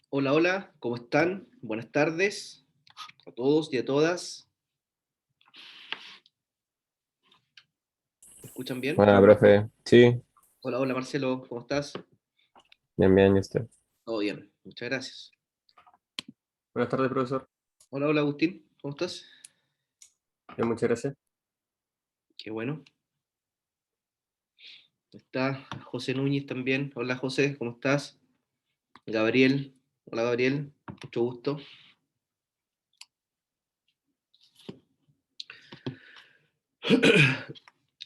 Hola, hola, ¿cómo están? Buenas tardes a todos y a todas. ¿Me escuchan bien? Hola, profe. Sí, Hola, hola Marcelo, ¿cómo estás? bien, bien, ya está. Todo bien, muchas gracias. Buenas tardes, profesor. Hola, hola Agustín, ¿cómo estás? Bien, muchas gracias. Qué bueno. Está José Núñez también. Hola José, ¿cómo estás? Gabriel, hola Gabriel, mucho gusto.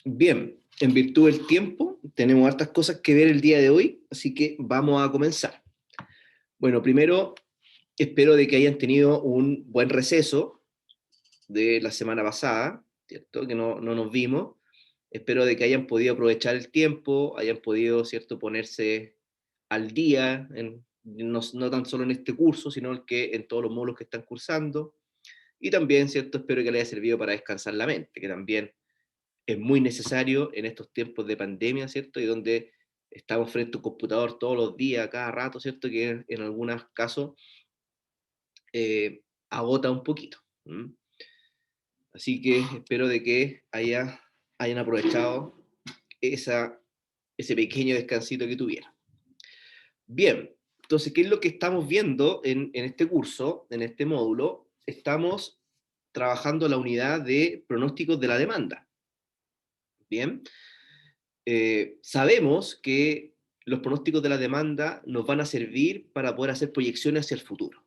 Bien, en virtud del tiempo, tenemos hartas cosas que ver el día de hoy, así que vamos a comenzar. Bueno, primero, espero de que hayan tenido un buen receso de la semana pasada, ¿cierto? Que no nos vimos. Espero de que hayan podido aprovechar el tiempo, hayan podido, ¿cierto?, ponerse al día, no tan solo en este curso, sino que en todos los módulos que están cursando. Y también, ¿cierto?, espero que les haya servido para descansar la mente, que también es muy necesario en estos tiempos de pandemia, ¿cierto? Y donde estamos frente a un computador todos los días, cada rato, ¿cierto? Que en algunos casos agota un poquito. ¿Mm? Así que espero de que hayan aprovechado esa, ese pequeño descansito que tuvieron. Bien, entonces, ¿qué es lo que estamos viendo en este curso, en este módulo? Estamos trabajando la unidad de pronósticos de la demanda. Bien, sabemos que los pronósticos de la demanda nos van a servir para poder hacer proyecciones hacia el futuro.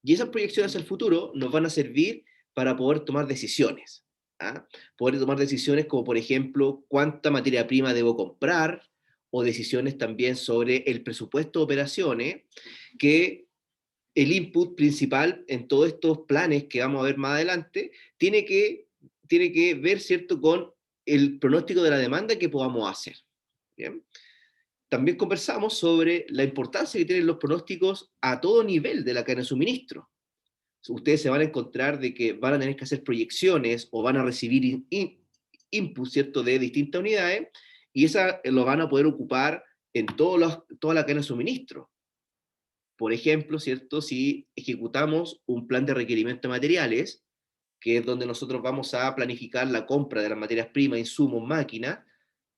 Y esas proyecciones hacia el futuro nos van a servir para poder tomar decisiones. ¿Ah? Poder tomar decisiones como, por ejemplo, cuánta materia prima debo comprar, o decisiones también sobre el presupuesto de operaciones, que el input principal en todos estos planes que vamos a ver más adelante tiene que, tiene que ver, ¿cierto?, con el pronóstico de la demanda que podamos hacer. ¿Bien? También conversamos sobre la importancia que tienen los pronósticos a todo nivel de la cadena de suministro. Ustedes se van a encontrar de que van a tener que hacer proyecciones o van a recibir input, ¿cierto?, de distintas unidades, y esa lo van a poder ocupar en toda la cadena de suministro. Por ejemplo, ¿cierto?, si ejecutamos un plan de requerimiento de materiales, que es donde nosotros vamos a planificar la compra de las materias primas, insumos, máquinas,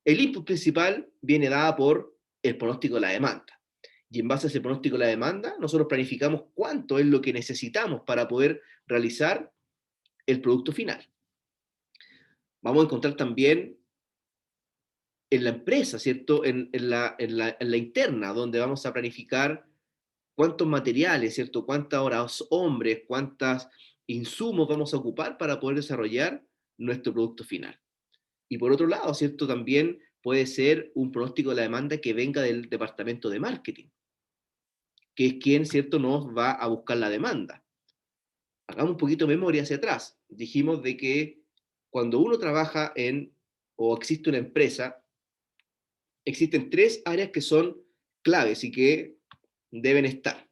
el input principal viene dada por el pronóstico de la demanda. Y en base a ese pronóstico de la demanda, nosotros planificamos cuánto es lo que necesitamos para poder realizar el producto final. Vamos a encontrar también en la empresa, ¿cierto? En la interna, donde vamos a planificar cuántos materiales, ¿cierto? Cuántas horas hombres, cuántos insumos vamos a ocupar para poder desarrollar nuestro producto final. Y por otro lado, ¿cierto? También puede ser un pronóstico de la demanda que venga del departamento de marketing, que es quien, ¿cierto?, nos va a buscar la demanda. Hagamos un poquito de memoria hacia atrás. Dijimos de que cuando uno trabaja o existe una empresa, existen tres áreas que son claves y que deben estar.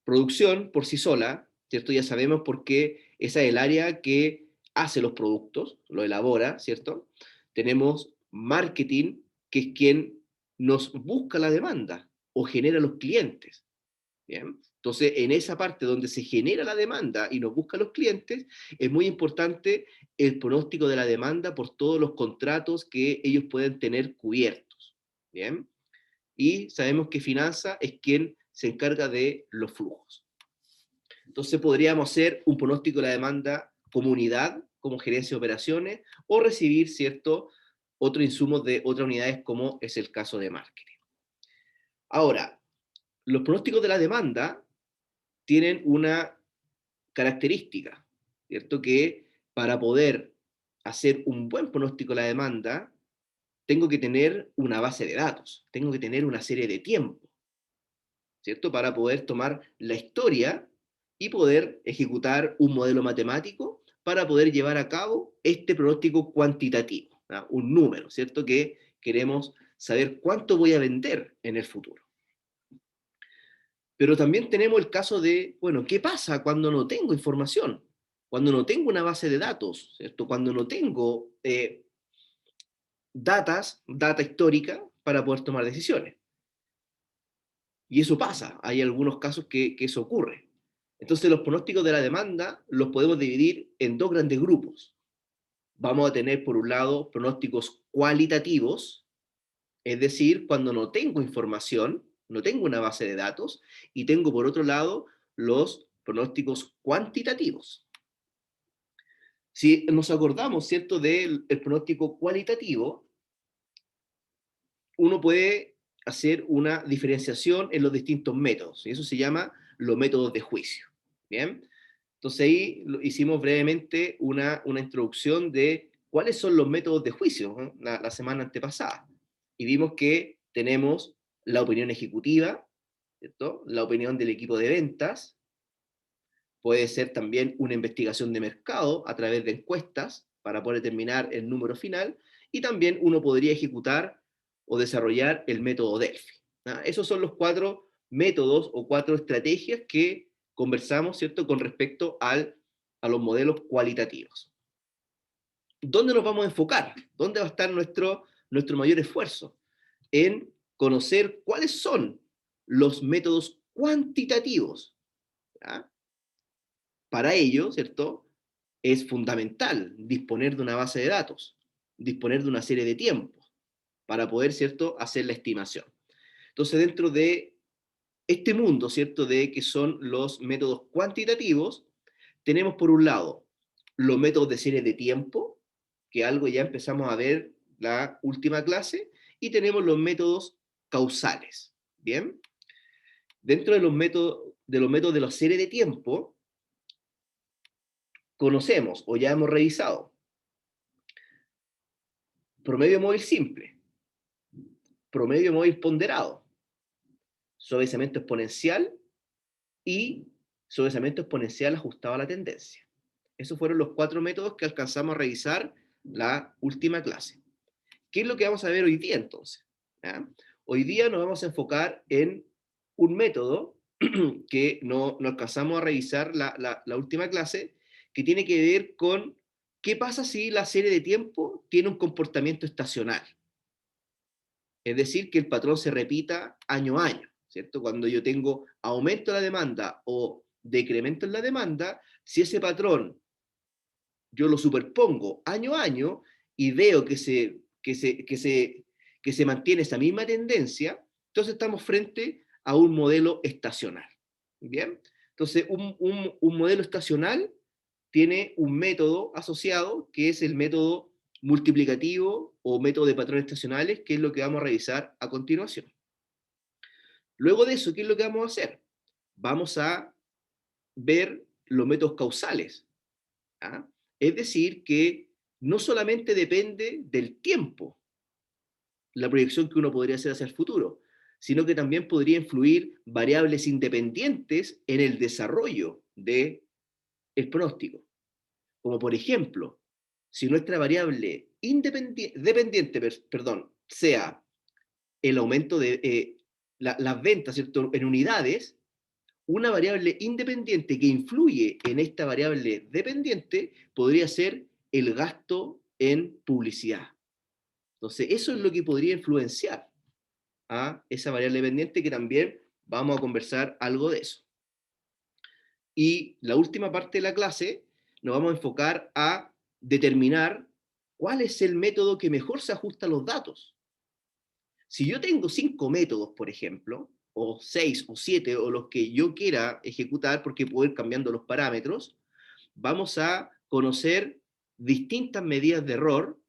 Producción por sí sola, ¿cierto? Ya sabemos por qué esa es el área que hace los productos, lo elabora, ¿cierto? Tenemos marketing, que es quien nos busca la demanda o genera los clientes. ¿Bien? Entonces, en esa parte donde se genera la demanda y nos busca los clientes, es muy importante el pronóstico de la demanda por todos los contratos que ellos pueden tener cubiertos. ¿Bien? Y sabemos que finanza es quien se encarga de los flujos. Entonces, podríamos hacer un pronóstico de la demanda como unidad, como gerencia de operaciones, o recibir, ¿cierto?, otros insumos de otras unidades, como es el caso de marketing. Ahora, los pronósticos de la demanda tienen una característica, ¿cierto? Que para poder hacer un buen pronóstico de la demanda, tengo que tener una base de datos, tengo que tener una serie de tiempo, ¿cierto? Para poder tomar la historia y poder ejecutar un modelo matemático para poder llevar a cabo este pronóstico cuantitativo, ¿no? Un número, ¿cierto? Que queremos saber cuánto voy a vender en el futuro. Pero también tenemos el caso de, bueno, ¿qué pasa cuando no tengo información? Cuando no tengo una base de datos, ¿cierto? Cuando no tengo data histórica para poder tomar decisiones. Y eso pasa, hay algunos casos que eso ocurre. Entonces los pronósticos de la demanda los podemos dividir en dos grandes grupos. Vamos a tener por un lado pronósticos cualitativos, es decir, cuando no tengo información, no tengo una base de datos, y tengo por otro lado los pronósticos cuantitativos. Si nos acordamos, ¿cierto?, del pronóstico cualitativo, uno puede hacer una diferenciación en los distintos métodos, y eso se llama los métodos de juicio. ¿Bien? Entonces ahí hicimos brevemente una introducción de cuáles son los métodos de juicio, ¿no? La semana antepasada. Y vimos que tenemos la opinión ejecutiva, ¿cierto? La opinión del equipo de ventas, puede ser también una investigación de mercado a través de encuestas para poder determinar el número final, y también uno podría ejecutar o desarrollar el método Delphi. ¿Ah? Esos son los 4 métodos o 4 estrategias que conversamos, ¿cierto?, con respecto a los modelos cualitativos. ¿Dónde nos vamos a enfocar? ¿Dónde va a estar nuestro mayor esfuerzo? En conocer cuáles son los métodos cuantitativos. ¿Ya? Para ello, ¿cierto?, es fundamental disponer de una base de datos, disponer de una serie de tiempos para poder, ¿cierto?, hacer la estimación. Entonces, dentro de este mundo, ¿cierto?, de que son los métodos cuantitativos, tenemos por un lado los métodos de serie de tiempo, que algo ya empezamos a ver la última clase, y tenemos los métodos causales. ¿Bien? Dentro de los métodos de la serie de tiempo, conocemos o ya hemos revisado promedio móvil simple, promedio móvil ponderado, suavizamiento exponencial y suavizamiento exponencial ajustado a la tendencia. Esos fueron los 4 métodos que alcanzamos a revisar la última clase. ¿Qué es lo que vamos a ver hoy día entonces? ¿Ya? Hoy día nos vamos a enfocar en un método que no alcanzamos a revisar la última clase, que tiene que ver con qué pasa si la serie de tiempo tiene un comportamiento estacional. Es decir, que el patrón se repita año a año, ¿cierto? Cuando yo tengo aumento en la demanda o decremento en la demanda, si ese patrón yo lo superpongo año a año y veo que se mantiene esa misma tendencia, entonces estamos frente a un modelo estacional. ¿Bien? Entonces, un modelo estacional tiene un método asociado, que es el método multiplicativo o método de patrones estacionales, que es lo que vamos a revisar a continuación. Luego de eso, ¿qué es lo que vamos a hacer? Vamos a ver los métodos causales. ¿Ah? Es decir, que no solamente depende del tiempo la proyección que uno podría hacer hacia el futuro, sino que también podría influir variables independientes en el desarrollo del pronóstico. Como por ejemplo, si nuestra variable dependiente, sea el aumento de las ventas, ¿cierto?, en unidades, una variable independiente que influye en esta variable dependiente podría ser el gasto en publicidad. Entonces, eso es lo que podría influenciar a esa variable dependiente, que también vamos a conversar algo de eso. Y la última parte de la clase nos vamos a enfocar a determinar cuál es el método que mejor se ajusta a los datos. Si yo tengo 5 métodos, por ejemplo, o 6 o 7, o los que yo quiera ejecutar, porque puedo ir cambiando los parámetros, vamos a conocer distintas medidas de error,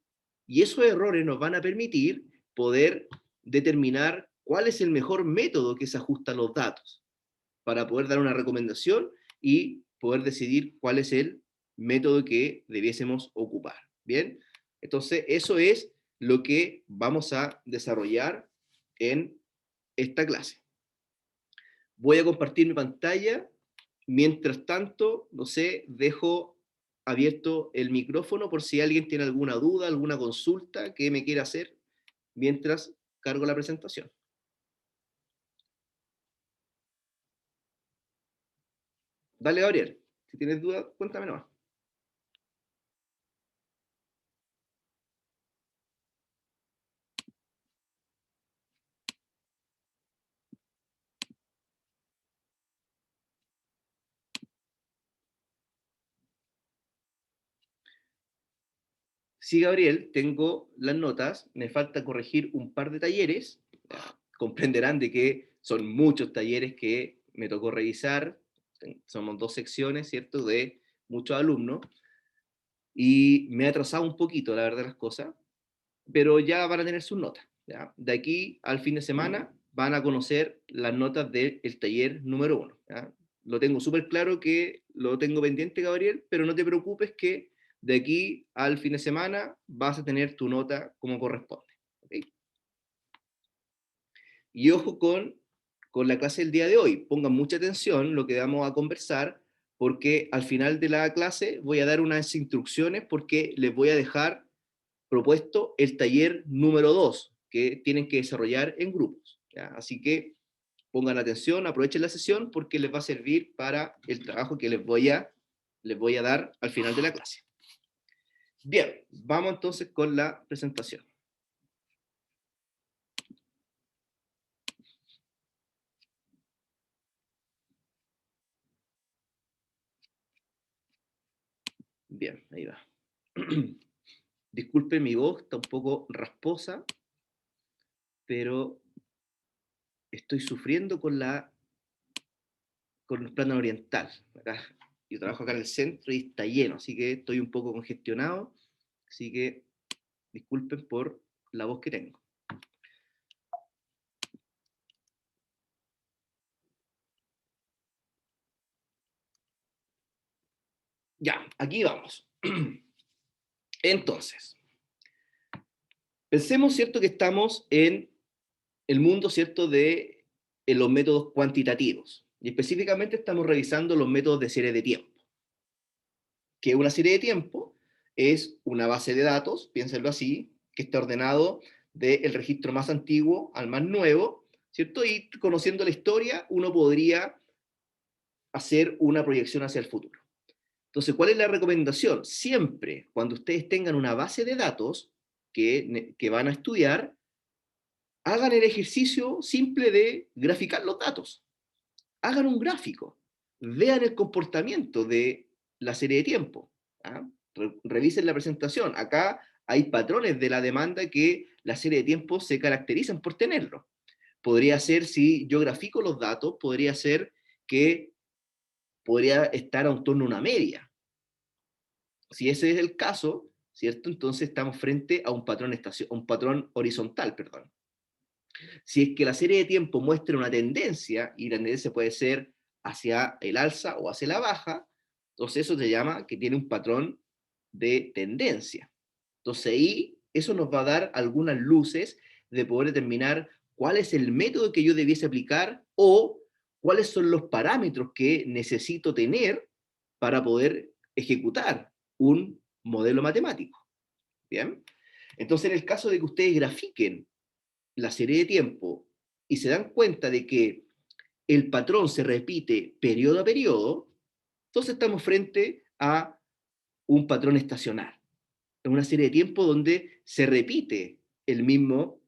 y esos errores nos van a permitir poder determinar cuál es el mejor método que se ajusta a los datos, para poder dar una recomendación y poder decidir cuál es el método que debiésemos ocupar. Bien, entonces eso es lo que vamos a desarrollar en esta clase. Voy a compartir mi pantalla. Mientras tanto, no sé, dejo abierto el micrófono por si alguien tiene alguna duda, alguna consulta que me quiera hacer mientras cargo la presentación. Dale, Gabriel. Si tienes duda, cuéntame nomás. Sí, Gabriel, tengo las notas, me falta corregir un par de talleres. Comprenderán de que son muchos talleres que me tocó revisar, somos 2 secciones, ¿cierto?, de muchos alumnos, y me ha atrasado un poquito, la verdad, las cosas, pero ya van a tener sus notas. ¿Ya? De aquí al fin de semana van a conocer las notas del taller número 1. ¿Ya? Lo tengo súper claro que lo tengo pendiente, Gabriel, pero no te preocupes que de aquí al fin de semana vas a tener tu nota como corresponde. ¿Okay? Y ojo con la clase del día de hoy. Pongan mucha atención lo que vamos a conversar, porque al final de la clase voy a dar unas instrucciones porque les voy a dejar propuesto el taller número 2 que tienen que desarrollar en grupos. ¿Ya? Así que pongan atención, aprovechen la sesión porque les va a servir para el trabajo que les voy a dar al final de la clase. Bien, vamos entonces con la presentación. Bien, ahí va. Disculpen mi voz, está un poco rasposa, pero estoy sufriendo con el plano oriental. Acá, yo trabajo acá en el centro y está lleno, así que estoy un poco congestionado, así que disculpen por la voz que tengo. Ya, aquí vamos. Entonces, pensemos, ¿cierto?, que estamos en el mundo, ¿cierto?, de los métodos cuantitativos. Y específicamente estamos revisando los métodos de serie de tiempo. Que una serie de tiempo es una base de datos, piénsenlo así, que está ordenado del registro más antiguo al más nuevo, ¿cierto? Y conociendo la historia, uno podría hacer una proyección hacia el futuro. Entonces, ¿cuál es la recomendación? Siempre, cuando ustedes tengan una base de datos que van a estudiar, hagan el ejercicio simple de graficar los datos. Hagan un gráfico. Vean el comportamiento de la serie de tiempo. ¿Ah? Revisen la presentación. Acá hay patrones de la demanda que la serie de tiempo se caracterizan por tenerlo. Podría ser, si yo grafico los datos, podría ser que podría estar a un torno a una media. Si ese es el caso, ¿cierto? Entonces estamos frente a un patrón horizontal, perdón. Si es que la serie de tiempo muestra una tendencia, y la tendencia puede ser hacia el alza o hacia la baja, entonces eso se llama que tiene un patrón de tendencia. Entonces ahí eso nos va a dar algunas luces de poder determinar cuál es el método que yo debiese aplicar o cuáles son los parámetros que necesito tener para poder ejecutar un modelo matemático. ¿Bien? Entonces, en el caso de que ustedes grafiquen la serie de tiempo y se dan cuenta de que el patrón se repite periodo a periodo, entonces estamos frente a un patrón estacional. Es una serie de tiempo donde se repite el mismo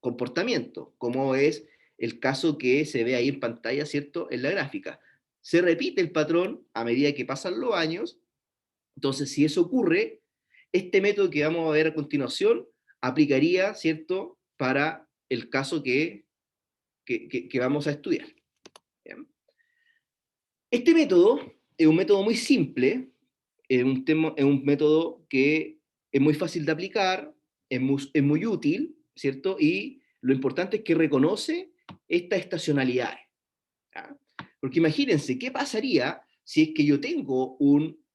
comportamiento, como es el caso que se ve ahí en pantalla, ¿cierto?, en la gráfica. Se repite el patrón a medida que pasan los años. Entonces, si eso ocurre, este método que vamos a ver a continuación aplicaría, ¿cierto?, para el caso que vamos a estudiar. ¿Bien? Este método es un método muy simple, es un método que es muy fácil de aplicar, es muy útil, ¿cierto? Y lo importante es que reconoce estas estacionalidades. ¿Ya? Porque imagínense, ¿qué pasaría si es que yo tengo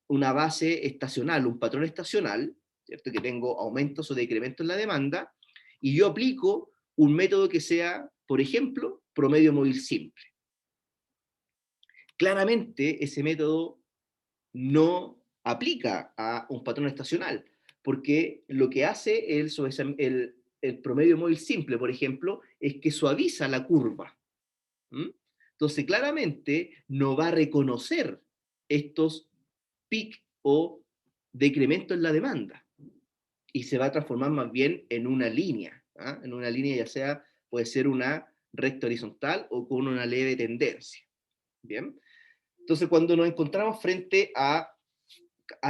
una base estacional, un patrón estacional, ¿cierto?, que tengo aumentos o decrementos en la demanda, y yo aplico un método que sea, por ejemplo, promedio móvil simple? Claramente ese método no aplica a un patrón estacional, porque lo que hace el promedio móvil simple, por ejemplo, es que suaviza la curva. ¿Mm? Entonces, claramente no va a reconocer estos pic o decrementos en la demanda y se va a transformar más bien en una línea, ¿ah? En una línea, ya sea, puede ser una recta horizontal o con una leve tendencia. Bien. Entonces, cuando nos encontramos frente a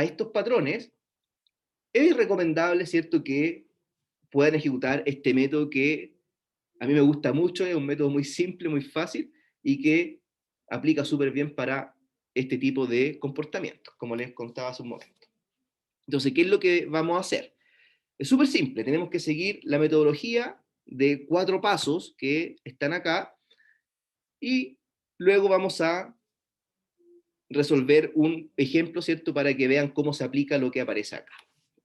estos patrones, Es recomendable, ¿cierto?, que puedan ejecutar este método que a mí me gusta mucho, es un método muy simple, muy fácil, y que aplica súper bien para este tipo de comportamientos, como les contaba hace un momento. Entonces, ¿qué es lo que vamos a hacer? Es súper simple, tenemos que seguir la metodología de 4 pasos que están acá, y luego vamos a resolver un ejemplo, ¿cierto?, para que vean cómo se aplica lo que aparece acá.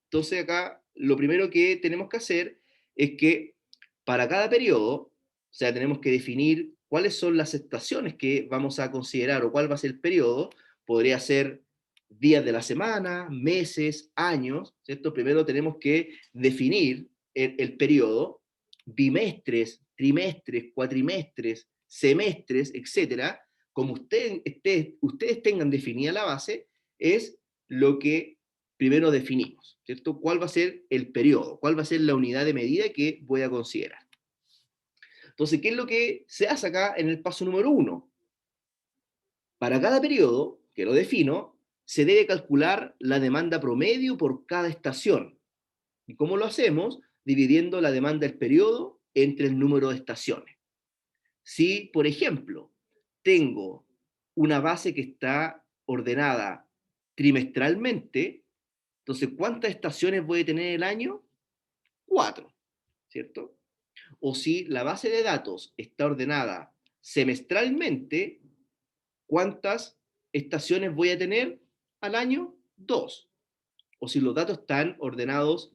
Entonces acá lo primero que tenemos que hacer es que para cada periodo, o sea, tenemos que definir cuáles son las estaciones que vamos a considerar o cuál va a ser el periodo. Podría ser días de la semana, meses, años, ¿cierto? Primero tenemos que definir el periodo, bimestres, trimestres, cuatrimestres, semestres, etcétera. Como ustedes tengan definida la base, es lo que primero definimos, ¿cierto? ¿Cuál va a ser el periodo? ¿Cuál va a ser la unidad de medida que voy a considerar? Entonces, ¿qué es lo que se hace acá en el paso número 1? Para cada periodo, que lo defino, se debe calcular la demanda promedio por cada estación. ¿Y cómo lo hacemos? Dividiendo la demanda del periodo entre el número de estaciones. Si, por ejemplo, tengo una base que está ordenada trimestralmente, entonces, ¿cuántas estaciones voy a tener en el año? 4, ¿cierto? O si la base de datos está ordenada semestralmente, ¿cuántas estaciones voy a tener al año? 2. O si los datos están ordenados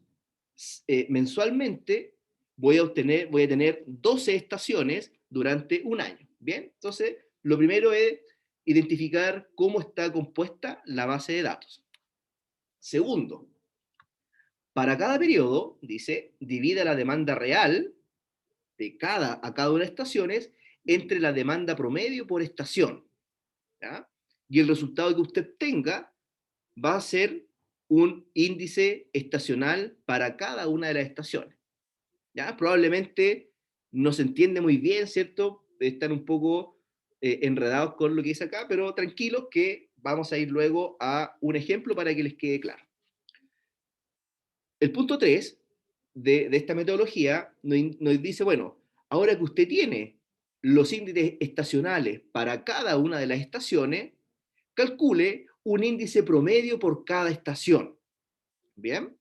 mensualmente, voy a tener 12 estaciones durante un año. ¿Bien? Entonces, lo primero es identificar cómo está compuesta la base de datos. Segundo, para cada periodo, dice, divida la demanda real a cada una de las estaciones entre la demanda promedio por estación. ¿Ya? Y el resultado que usted tenga va a ser un índice estacional para cada una de las estaciones. ¿Ya? Probablemente no se entiende muy bien, ¿cierto? Están un poco enredados con lo que dice acá, pero tranquilos que vamos a ir luego a un ejemplo para que les quede claro. El punto 3 de esta metodología nos dice, bueno, ahora que usted tiene los índices estacionales para cada una de las estaciones, calcule un índice promedio por cada estación. ¿Bien?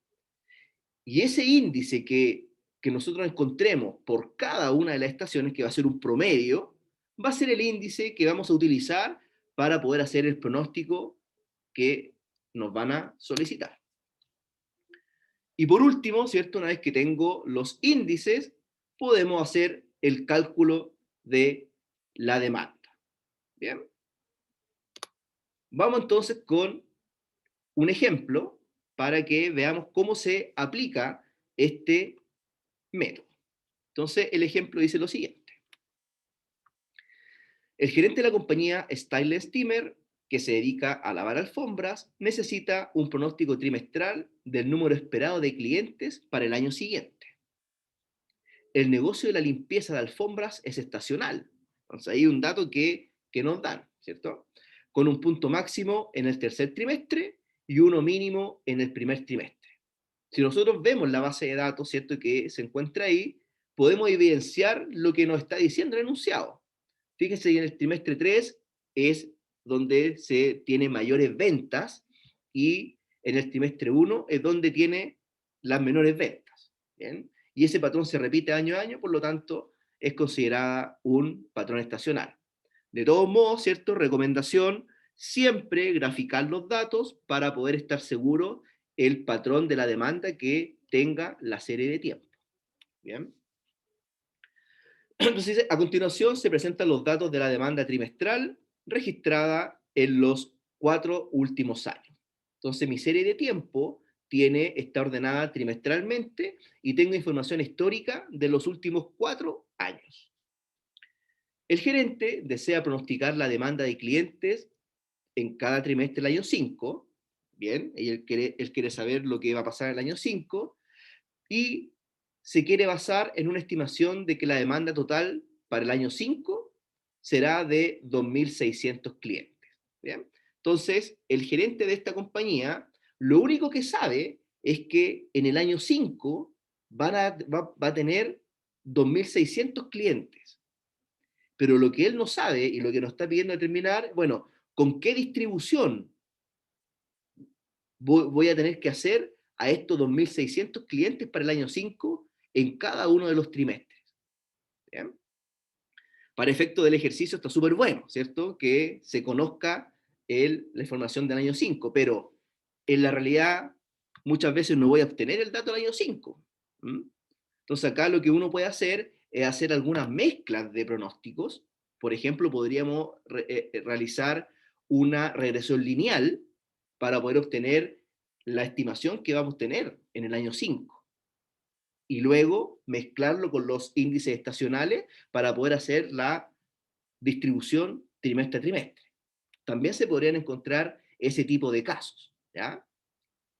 Y ese índice que nosotros encontremos por cada una de las estaciones, que va a ser un promedio, va a ser el índice que vamos a utilizar para poder hacer el pronóstico que nos van a solicitar. Y por último, ¿cierto? Una vez que tengo los índices, podemos hacer el cálculo de la demanda. ¿Bien? Vamos entonces con un ejemplo para que veamos cómo se aplica este método. Entonces, el ejemplo dice lo siguiente. El gerente de la compañía Style Steamer, que se dedica a lavar alfombras, necesita un pronóstico trimestral del número esperado de clientes para el año siguiente. El negocio de la limpieza de alfombras es estacional. Entonces, hay un dato que nos dan, ¿cierto? Con un punto máximo en el tercer trimestre y uno mínimo en el primer trimestre. Si nosotros vemos la base de datos, ¿cierto?, que se encuentra ahí, podemos evidenciar lo que nos está diciendo el enunciado. Fíjense que en el trimestre 3 es donde se tiene mayores ventas y en el trimestre 1 es donde tiene las menores ventas. ¿Bien? Y ese patrón se repite año a año, por lo tanto, es considerada un patrón estacional. De todos modos, ¿cierto? Recomendación, siempre graficar los datos para poder estar seguro el patrón de la demanda que tenga la serie de tiempo. ¿Bien? Entonces, a continuación se presentan los datos de la demanda trimestral registrada en los 4 últimos años. Entonces, mi serie de tiempo está ordenada trimestralmente y tengo información histórica de los últimos 4 años. El gerente desea pronosticar la demanda de clientes en cada trimestre del año 5, bien, él quiere saber lo que va a pasar en el año 5, y se quiere basar en una estimación de que la demanda total para el año 5 será de 2.600 clientes. ¿Bien? Entonces, el gerente de esta compañía, lo único que sabe es que en el año 5 va a tener 2.600 clientes. Pero lo que él no sabe y lo que nos está pidiendo determinar, bueno, ¿con qué distribución voy a tener que hacer a estos 2.600 clientes para el año 5 en cada uno de los trimestres? ¿Bien? Para efecto del ejercicio está súper bueno, ¿cierto? Que se conozca la información del año 5, pero en la realidad muchas veces no voy a obtener el dato del año 5. Entonces acá lo que uno puede hacer es hacer algunas mezclas de pronósticos. Por ejemplo, podríamos realizar una regresión lineal para poder obtener la estimación que vamos a tener en el año 5. Y luego mezclarlo con los índices estacionales para poder hacer la distribución trimestre a trimestre. También se podrían encontrar ese tipo de casos, ¿ya?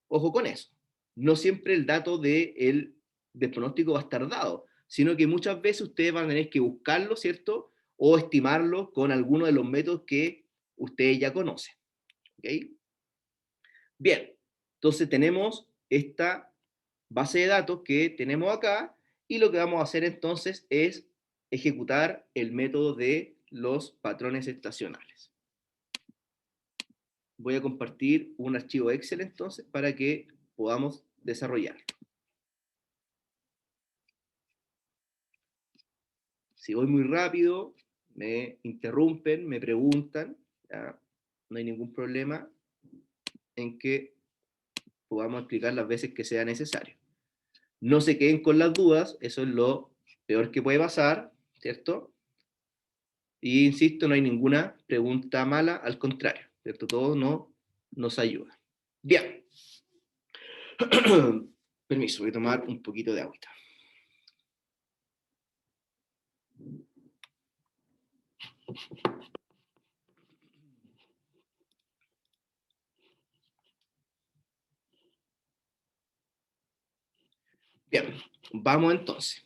Ojo con eso. No siempre el dato del pronóstico va a estar dado, sino que muchas veces ustedes van a tener que buscarlo, ¿cierto? O estimarlo con alguno de los métodos que ustedes ya conocen. ¿Ok? Bien, entonces tenemos esta base de datos que tenemos acá y lo que vamos a hacer entonces es ejecutar el método de los patrones estacionales. Voy a compartir un archivo Excel entonces para que podamos desarrollarlo. Si voy muy rápido, me interrumpen, me preguntan, ¿ya? No hay ningún problema en que podamos explicar las veces que sea necesario. No se queden con las dudas, eso es lo peor que puede pasar, ¿cierto? Y insisto, no hay ninguna pregunta mala, al contrario, ¿cierto? Todo nos ayuda. Bien. Permiso, voy a tomar un poquito de agüita. Bien, vamos entonces.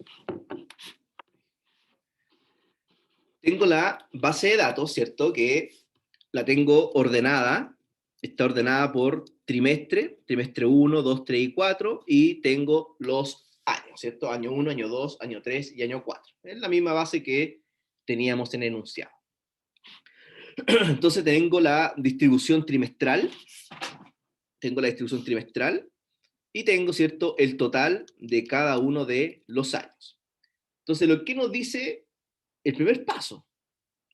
Tengo la base de datos, ¿cierto? Que la tengo ordenada. Está ordenada por trimestre, trimestre 1, 2, 3 y 4, y tengo los años, ¿cierto? Año 1, año 2, año 3 y año 4. Es la misma base que teníamos en el enunciado. Entonces tengo la distribución trimestral, y tengo, ¿cierto?, el total de cada uno de los años. Entonces, lo que nos dice el primer paso.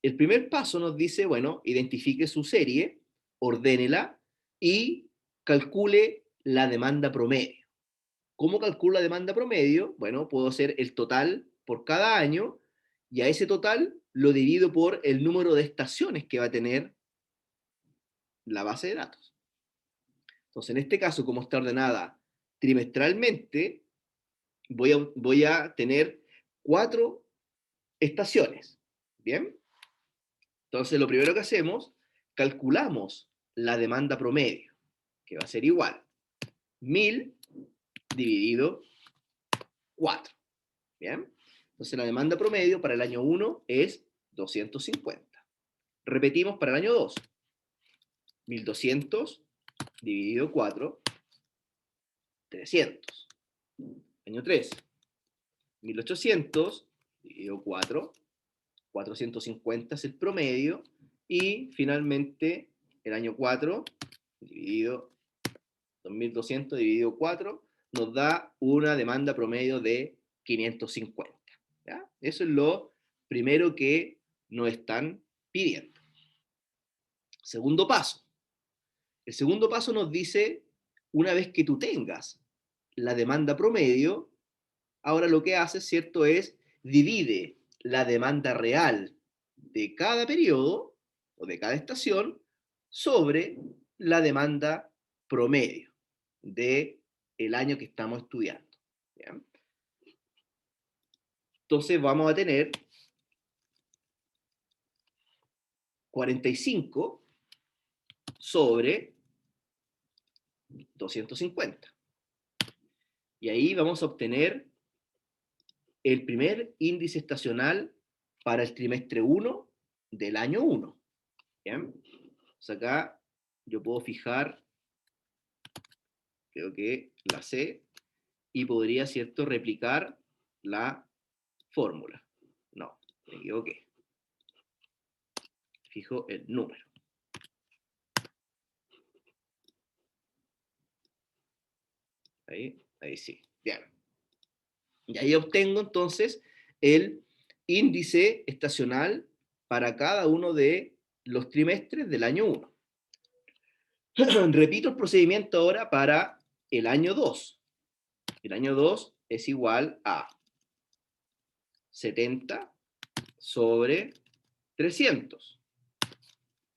El primer paso nos dice, bueno, identifique su serie, ordénela y calcule la demanda promedio. ¿Cómo calculo la demanda promedio? Bueno, puedo hacer el total por cada año y a ese total lo divido por el número de estaciones que va a tener la base de datos. Entonces, en este caso, como está ordenada trimestralmente, voy a tener 4 estaciones. ¿Bien? Entonces, lo primero que hacemos, calculamos la demanda promedio, que va a ser igual 1000 dividido 4. ¿Bien? Entonces, la demanda promedio para el año 1 es 250. Repetimos para el año 2. 1200 dividido 4, 300. Año 3. 1800 dividido 4, 450 es el promedio. Y finalmente, el año 4 dividido 2200 dividido 4 nos da una demanda promedio de 550. ¿Ya? Eso es lo primero que nos están pidiendo. Segundo paso. El segundo paso nos dice, una vez que tú tengas la demanda promedio, ahora lo que haces, ¿cierto?, es divide la demanda real de cada periodo o de cada estación sobre la demanda promedio del año que estamos estudiando. ¿Bien? Entonces vamos a tener 45 sobre 250. Y ahí vamos a obtener el primer índice estacional para el trimestre 1 del año 1. ¿Bien? Entonces acá yo puedo fijar Creo que la sé. Y podría, ¿cierto?, replicar la fórmula. No, me equivoqué. Fijo el número. Ahí sí. Bien. Y ahí obtengo entonces el índice estacional para cada uno de los trimestres del año 1. Repito el procedimiento ahora para el año 2. El año 2 es igual a 70 sobre 300.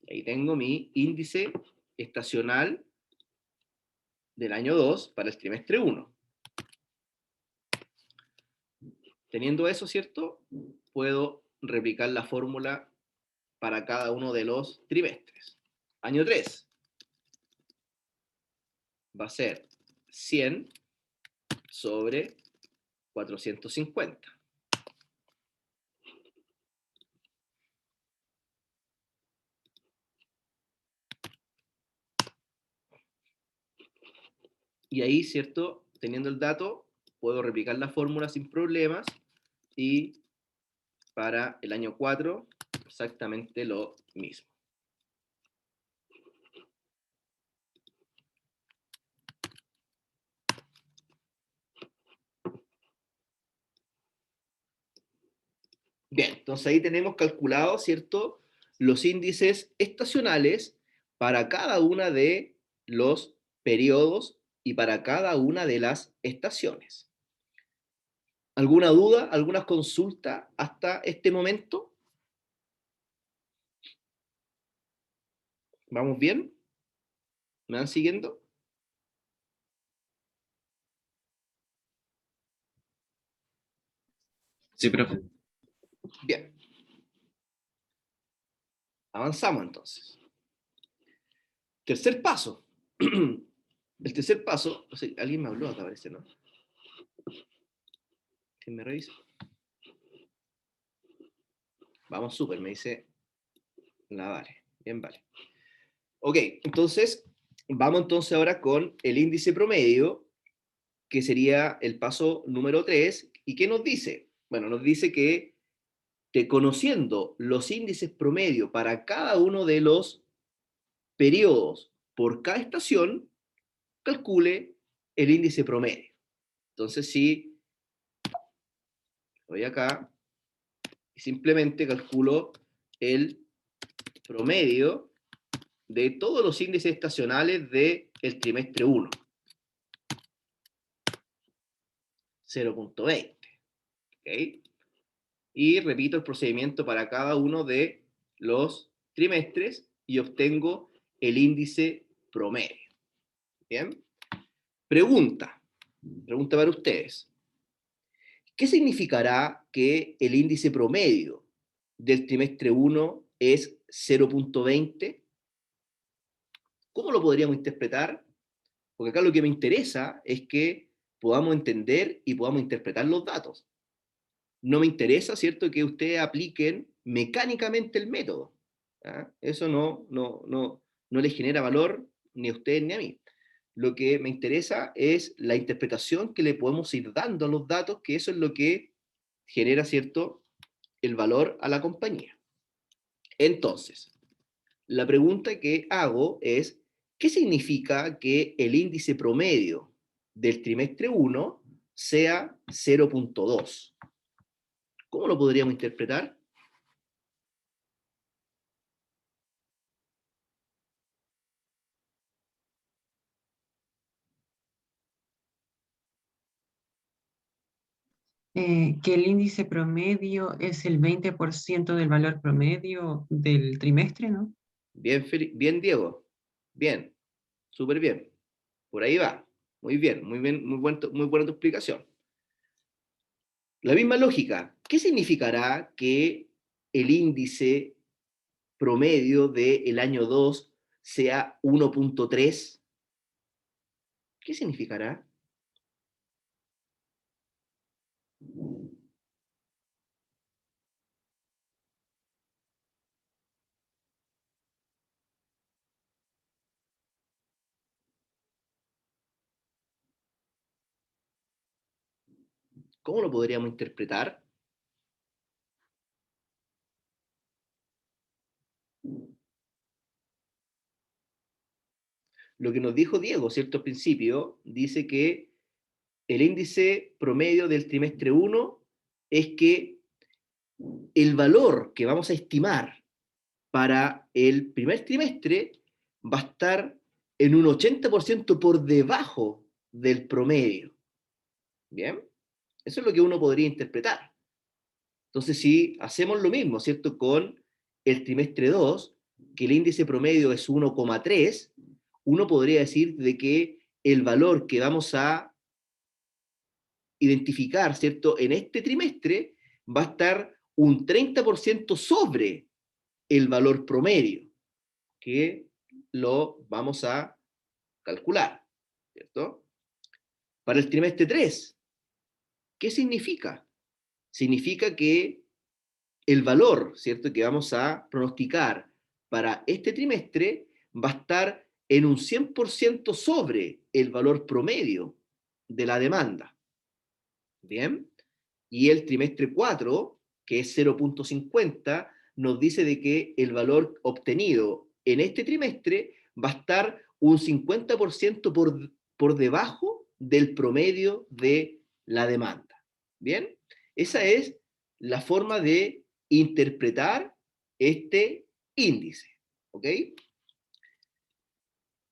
Ahí tengo mi índice estacional del año 2 para el trimestre 1. Teniendo eso, ¿cierto? Puedo replicar la fórmula para cada uno de los trimestres. Año 3 va a ser 100 sobre 450. Y ahí, ¿cierto? Teniendo el dato, puedo replicar la fórmula sin problemas y para el año 4 exactamente lo mismo. Bien, entonces ahí tenemos calculado, ¿cierto?, los índices estacionales para cada una de los periodos y para cada una de las estaciones. ¿Alguna duda, alguna consulta hasta este momento? ¿Vamos bien? ¿Me van siguiendo? Sí, profe. Bien. Avanzamos entonces. Tercer paso. El tercer paso, o sea, alguien me habló acá, parece, ¿no? ¿Quién me revisa? Vamos súper, me dice la Vale. Bien, vale. Ok, entonces, vamos entonces ahora con el índice promedio, que sería el paso número 3. ¿Y qué nos dice? Bueno, nos dice que conociendo los índices promedio para cada uno de los periodos por cada estación, calcule el índice promedio. Entonces, si voy acá y simplemente calculo el promedio de todos los índices estacionales del trimestre 1. 0.20. ¿Okay? Y repito el procedimiento para cada uno de los trimestres y obtengo el índice promedio. ¿Bien? Pregunta para ustedes. ¿Qué significará que el índice promedio del trimestre 1 es 0.20? ¿Cómo lo podríamos interpretar? Porque acá lo que me interesa es que podamos entender y podamos interpretar los datos. No me interesa, ¿cierto?, que ustedes apliquen mecánicamente el método. ¿Ah? Eso no les genera valor ni a ustedes ni a mí. Lo que me interesa es la interpretación que le podemos ir dando a los datos, que eso es lo que genera, ¿cierto?, el valor a la compañía. Entonces, la pregunta que hago es, ¿qué significa que el índice promedio del trimestre 1 sea 0.2? ¿Cómo lo podríamos interpretar? Que el índice promedio es el 20% del valor promedio del trimestre, ¿no? Bien, bien, Diego. Bien, súper bien. Por ahí va. Muy bien, muy buena tu explicación. La misma lógica. ¿Qué significará que el índice promedio del año 2 sea 1.3? ¿Qué significará? ¿Cómo lo podríamos interpretar? Lo que nos dijo Diego, ¿cierto? Al principio, dice que el índice promedio del trimestre 1 es que el valor que vamos a estimar para el primer trimestre va a estar en un 80% por debajo del promedio. ¿Bien? Eso es lo que uno podría interpretar. Entonces, si hacemos lo mismo, ¿cierto? Con el trimestre 2, que el índice promedio es 1,3, uno podría decir de que el valor que vamos a identificar, ¿cierto? En este trimestre va a estar un 30% sobre el valor promedio, que lo vamos a calcular, ¿cierto? Para el trimestre 3, ¿qué significa? Significa que el valor, ¿cierto?, que vamos a pronosticar para este trimestre va a estar en un 100% sobre el valor promedio de la demanda. ¿Bien? Y el trimestre 4, que es 0,50, nos dice de que el valor obtenido en este trimestre va a estar un 50% por debajo del promedio de la demanda. ¿Bien? Esa es la forma de interpretar este índice. ¿Ok?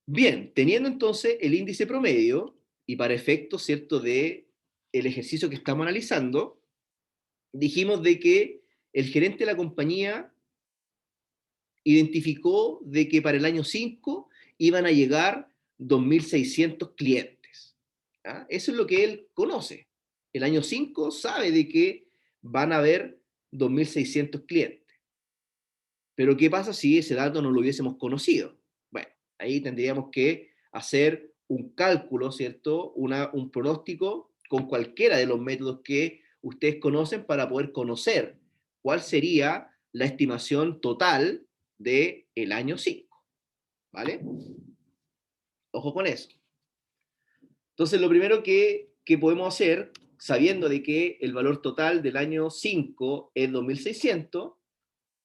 Bien, teniendo entonces el índice promedio, y para efectos, ¿cierto?, de el ejercicio que estamos analizando, dijimos de que el gerente de la compañía identificó de que para el año 5 iban a llegar 2.600 clientes. ¿Ah? Eso es lo que él conoce. El año 5 sabe de que van a haber 2.600 clientes. Pero ¿qué pasa si ese dato no lo hubiésemos conocido? Bueno, ahí tendríamos que hacer un cálculo, ¿cierto? Un pronóstico con cualquiera de los métodos que ustedes conocen para poder conocer cuál sería la estimación total del año 5. ¿Vale? Ojo con eso. Entonces, lo primero que podemos hacer, sabiendo de que el valor total del año 5 es 2.600,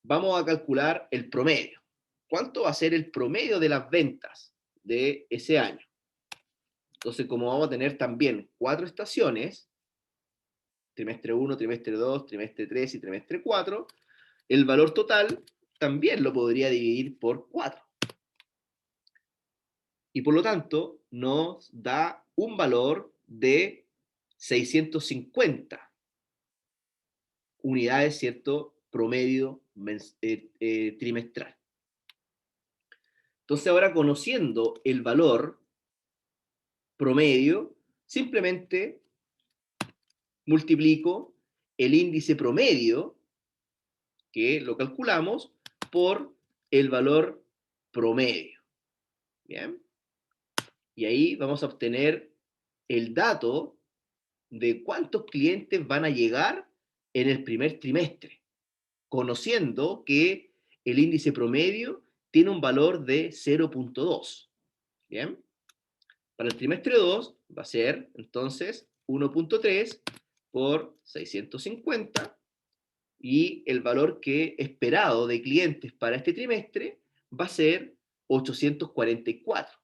vamos a calcular el promedio. ¿Cuánto va a ser el promedio de las ventas de ese año? Entonces, como vamos a tener también 4 estaciones, trimestre 1, trimestre 2, trimestre 3 y trimestre 4, el valor total también lo podría dividir por 4. Y por lo tanto, nos da un valor de 650 unidades, ¿cierto? Promedio trimestral. Entonces, ahora conociendo el valor promedio, simplemente multiplico el índice promedio, que lo calculamos, por el valor promedio. ¿Bien? Y ahí vamos a obtener el dato de cuántos clientes van a llegar en el primer trimestre, conociendo que el índice promedio tiene un valor de 0,2. ¿Bien? Para el trimestre 2 va a ser entonces 1,3 por 650, y el valor que esperado de clientes para este trimestre va a ser 844.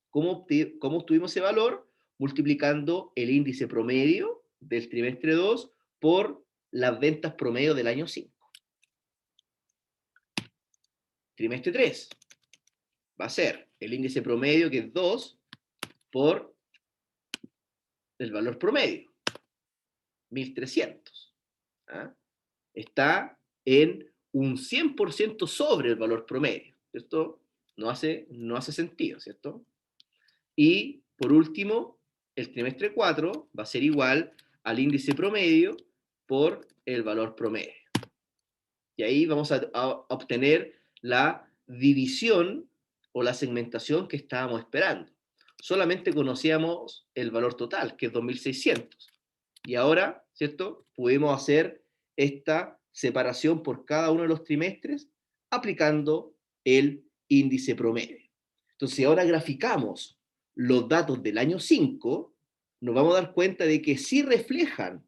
¿Cómo obtuvimos ese valor? Multiplicando el índice promedio del trimestre 2 por las ventas promedio del año 5. Trimestre 3 va a ser el índice promedio, que es 2, por el valor promedio, 1.300. ¿Ah? Está en un 100% sobre el valor promedio. Esto no hace sentido, ¿cierto? Y por último, el trimestre 4 va a ser igual al índice promedio por el valor promedio. Y ahí vamos a obtener la división o la segmentación que estábamos esperando. Solamente conocíamos el valor total, que es 2.600. Y ahora, ¿cierto?, pudimos hacer esta separación por cada uno de los trimestres aplicando el índice promedio. Entonces, si ahora graficamos los datos del año 5, nos vamos a dar cuenta de que sí reflejan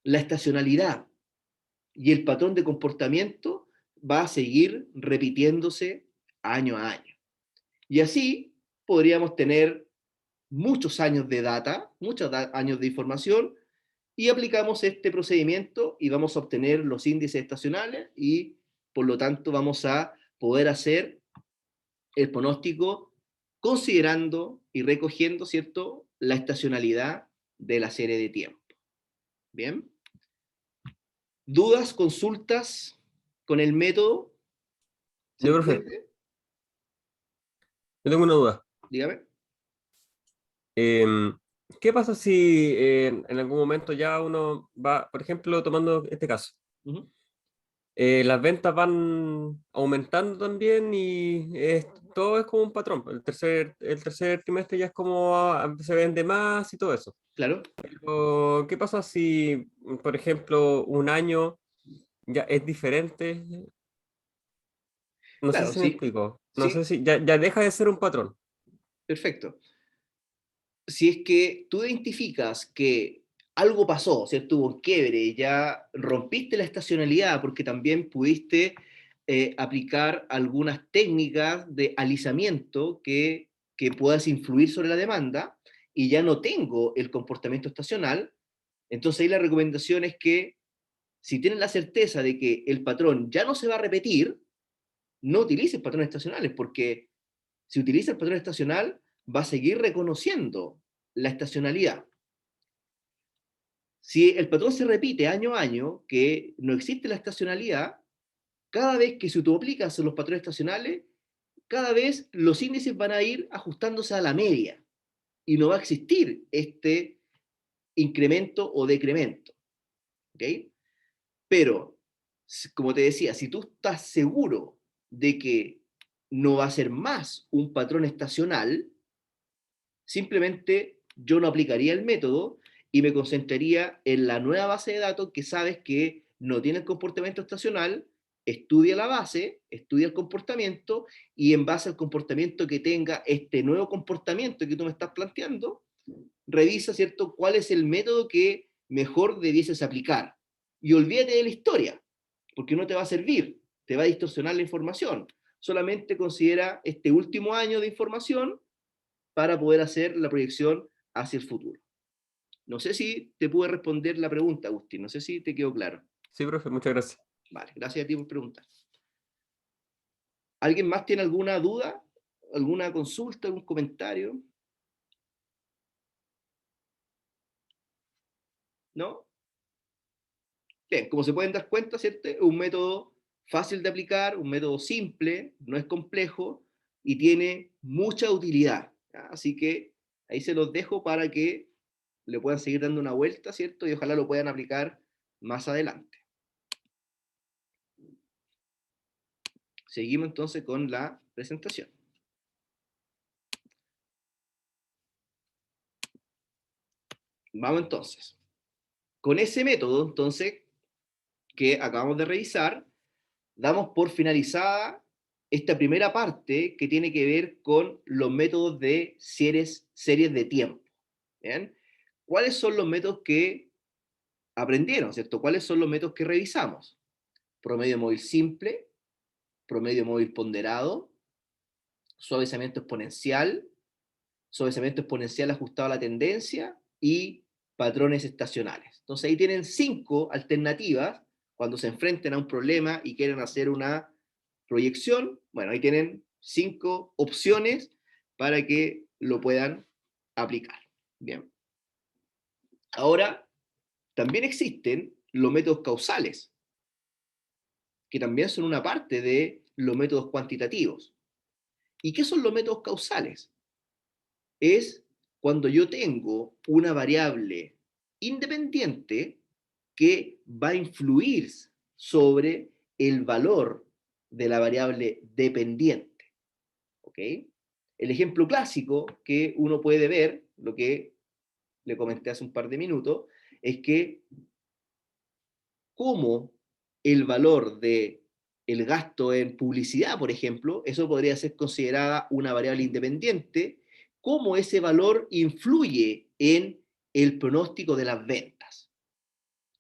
la estacionalidad y el patrón de comportamiento va a seguir repitiéndose año a año. Y así podríamos tener muchos años de data, muchos años de información, y aplicamos este procedimiento y vamos a obtener los índices estacionales y por lo tanto vamos a poder hacer el pronóstico considerando y recogiendo, ¿cierto?, la estacionalidad de la serie de tiempo. ¿Bien? ¿Dudas, consultas con el método? ¿Se Yo, profe, entiende? yo tengo una duda. Dígame. Em, ¿Qué pasa si en algún momento ya uno va, por ejemplo, tomando este caso, Ujú. las ventas van aumentando también y todo es como un patrón? El tercer trimestre ya es como se vende más y todo eso. Claro. Pero, ¿qué pasa si, por ejemplo, un año ya es diferente? No sé Claro, si me sí. explico. No sé Sí, si ya deja de ser un patrón. perfecto. Si es que tú identificas que algo pasó, ¿cierto? Hubo un quiebre, ya rompiste la estacionalidad porque también pudiste aplicar algunas técnicas de alisamiento que puedas influir sobre la demanda y ya no tengo el comportamiento estacional, entonces ahí la recomendación es que si tienes la certeza de que el patrón ya no se va a repetir, no utilices patrones estacionales porque si utiliza el patrón estacional, va a seguir reconociendo la estacionalidad. Si el patrón se repite año a año, que no existe la estacionalidad, cada vez que se autoaplican los patrones estacionales, cada vez los índices van a ir ajustándose a la media y no va a existir este incremento o decremento. ¿Okay? Pero, como te decía, si tú estás seguro de que no va a ser más un patrón estacional, simplemente yo no aplicaría el método y me concentraría en la nueva base de datos que sabes que no tiene el comportamiento estacional, estudia la base, estudia el comportamiento y en base al comportamiento que tenga este nuevo comportamiento que tú me estás planteando, revisa, ¿cierto?, cuál es el método que mejor debieses aplicar. Y olvídate de la historia, porque no te va a servir, te va a distorsionar la información. Solamente considera este último año de información para poder hacer la proyección hacia el futuro. No sé si te pude responder la pregunta, Agustín, no sé si te quedó claro. Sí, profe, muchas gracias. Vale, gracias a ti por preguntar. ¿Alguien más tiene alguna duda? ¿Alguna consulta? ¿Algún comentario? ¿No? Bien, como se pueden dar cuenta, ¿cierto? Es un método fácil de aplicar, un método simple, no es complejo y tiene mucha utilidad. ¿Ya? Así que ahí se los dejo para que le puedan seguir dando una vuelta, ¿cierto? Y ojalá lo puedan aplicar más adelante. Seguimos entonces con la presentación. Vamos entonces. Con ese método, entonces, que acabamos de revisar, damos por finalizada esta primera parte que tiene que ver con los métodos de series de tiempo. ¿Bien? ¿Cuáles son los métodos que aprendieron, ¿cierto? ¿Cuáles son los métodos que revisamos? Promedio móvil simple, promedio móvil ponderado, suavizamiento exponencial ajustado a la tendencia y patrones estacionales. Entonces ahí tienen 5 alternativas cuando se enfrenten a un problema y quieren hacer una proyección. Bueno, ahí tienen 5 opciones para que lo puedan aplicar. Bien. Ahora, también existen los métodos causales, que también son una parte de los métodos cuantitativos. ¿Y qué son los métodos causales? Es cuando yo tengo una variable independiente que va a influir sobre el valor de la variable dependiente. ¿Ok? El ejemplo clásico que uno puede ver, lo que le comenté hace un par de minutos, es que como el valor de el gasto en publicidad, por ejemplo, eso podría ser considerada una variable independiente, cómo ese valor influye en el pronóstico de las ventas.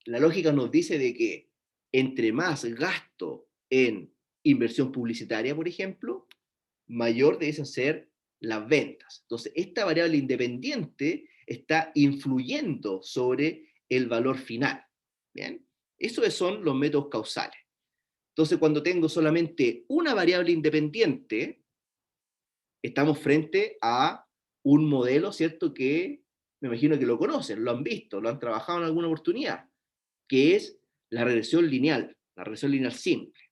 la lógica nos dice de que entre más gasto en inversión publicitaria, por ejemplo, mayor deben ser las ventas. Entonces, esta variable independiente está influyendo sobre el valor final. ¿Bien? Esos son los métodos causales. Entonces, cuando tengo solamente una variable independiente, estamos frente a un modelo, ¿cierto?, que me imagino que lo conocen, lo han visto, lo han trabajado en alguna oportunidad, que es la regresión lineal simple.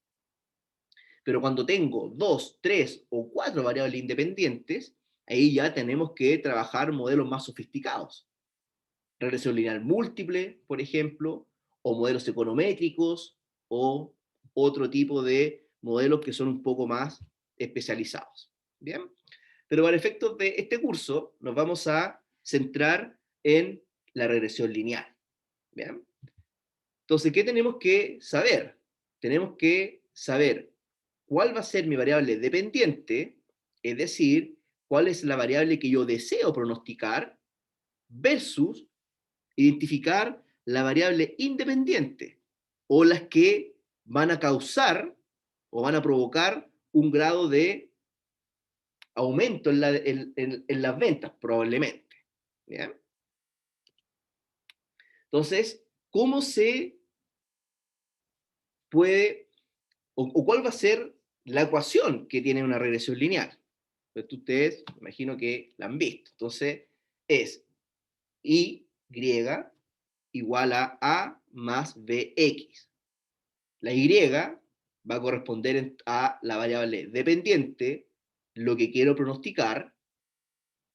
Pero cuando tengo 2, 3 o 4 variables independientes, ahí ya tenemos que trabajar modelos más sofisticados. Regresión lineal múltiple, por ejemplo, o modelos econométricos, o otro tipo de modelos que son un poco más especializados. ¿Bien? Pero para efectos de este curso, nos vamos a centrar en la regresión lineal. ¿Bien? Entonces, ¿qué tenemos que saber? Tenemos que saber cuál va a ser mi variable dependiente, es decir, cuál es la variable que yo deseo pronosticar, versus identificar la variable independiente, o las que van a causar o van a provocar un grado de aumento en las ventas, probablemente. ¿Bien? Entonces, ¿cómo se puede, o cuál va a ser la ecuación que tiene una regresión lineal? Entonces, ustedes, me imagino que la han visto. Entonces, es y igual a más bx. La y va a corresponder a la variable dependiente, lo que quiero pronosticar.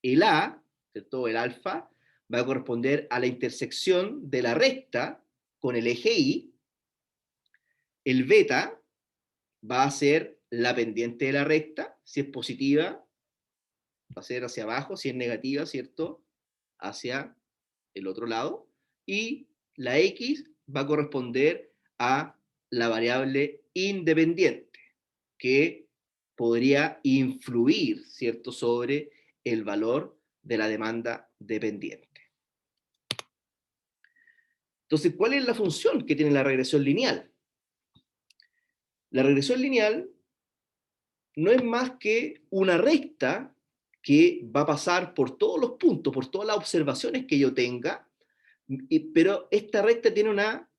El a, ¿cierto?, el alfa, va a corresponder a la intersección de la recta con el eje y. El beta va a ser la pendiente de la recta, si es positiva, va a ser hacia abajo, si es negativa, ¿cierto?, hacia el otro lado, y la x va a corresponder a la variable independiente, que podría influir, ¿cierto?, sobre el valor de la demanda dependiente. Entonces, ¿cuál es la función que tiene la regresión lineal? La regresión lineal no es más que una recta que va a pasar por todos los puntos, por todas las observaciones que yo tenga, pero esta recta tiene una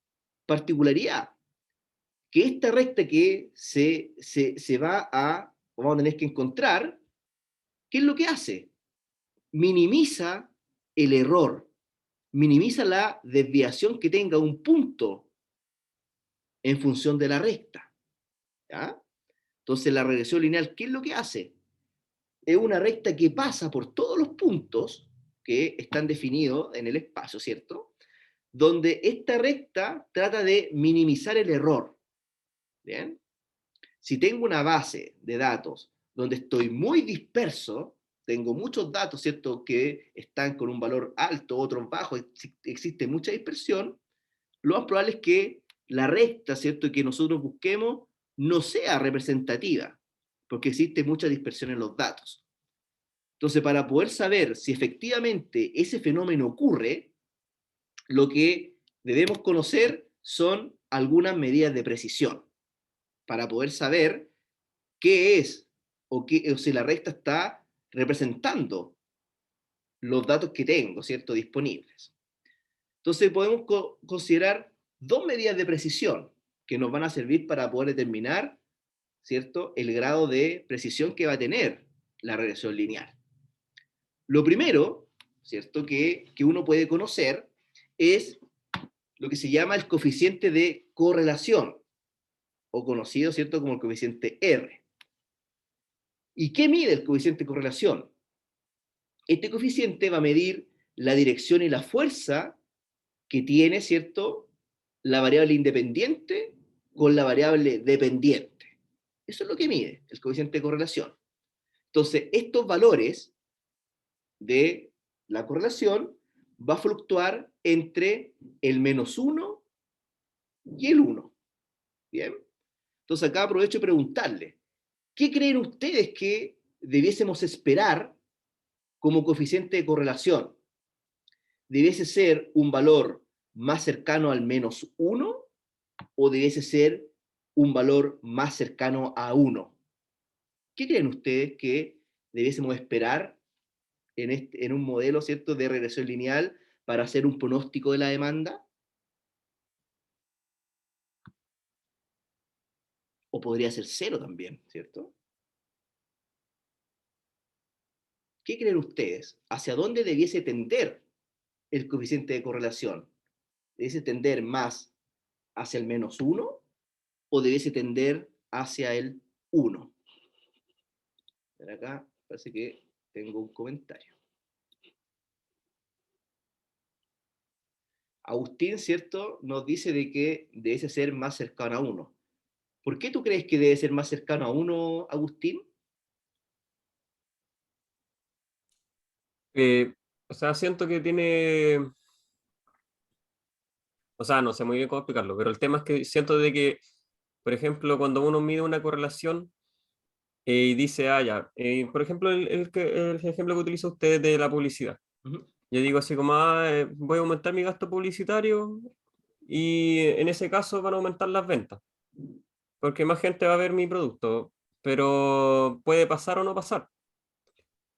particularidad, que esta recta que se va a, vamos a tener que encontrar, ¿qué es lo que hace? Minimiza el error, minimiza la desviación que tenga un punto en función de la recta. ¿Ya? Entonces la regresión lineal, ¿qué es lo que hace? Es una recta que pasa por todos los puntos que están definidos en el espacio, ¿cierto?, donde esta recta trata de minimizar el error. ¿Bien? Si tengo una base de datos donde estoy muy disperso, tengo muchos datos, ¿cierto?, que están con un valor alto, otros bajos, existe mucha dispersión, lo más probable es que la recta, ¿cierto?, que nosotros busquemos no sea representativa, porque existe mucha dispersión en los datos. Entonces, para poder saber si efectivamente ese fenómeno ocurre, lo que debemos conocer son algunas medidas de precisión, para poder saber qué es o si la recta está representando los datos que tengo, ¿cierto?, disponibles. Entonces podemos considerar dos medidas de precisión que nos van a servir para poder determinar, ¿cierto?, el grado de precisión que va a tener la regresión lineal. Lo primero, ¿cierto?, que uno puede conocer es lo que se llama el coeficiente de correlación, o conocido, ¿cierto?, como el coeficiente R. ¿Y qué mide el coeficiente de correlación? Este coeficiente va a medir la dirección y la fuerza que tiene, ¿cierto?, la variable independiente con la variable dependiente. Eso es lo que mide el coeficiente de correlación. Entonces, estos valores de la correlación va a fluctuar entre el -1 y el 1. ¿Bien? Entonces, acá aprovecho de preguntarle, ¿qué creen ustedes que debiésemos esperar como coeficiente de correlación? ¿Debiese ser un valor más cercano al -1 o debiese ser un valor más cercano a 1? ¿Qué creen ustedes que debiésemos esperar en un modelo, ¿cierto?, de regresión lineal para hacer un pronóstico de la demanda? O podría ser 0 también, ¿cierto? ¿Qué creen ustedes? ¿Hacia dónde debiese tender el coeficiente de correlación? ¿Debiese tender más hacia el -1 o debiese tender hacia el 1? Por acá parece que tengo un comentario. Agustín, ¿cierto?, nos dice de que debe ser más cercano a 1. ¿Por qué tú crees que debe ser más cercano a 1, Agustín? O sea, siento que tiene... O sea, no sé muy bien cómo explicarlo, pero el tema es que siento de que, por ejemplo, cuando uno mide una correlación y dice, ya, por ejemplo, el ejemplo que utiliza usted de la publicidad. Ujú. Yo digo así como, voy a aumentar mi gasto publicitario y en ese caso van a aumentar las ventas, porque más gente va a ver mi producto, pero puede pasar o no pasar.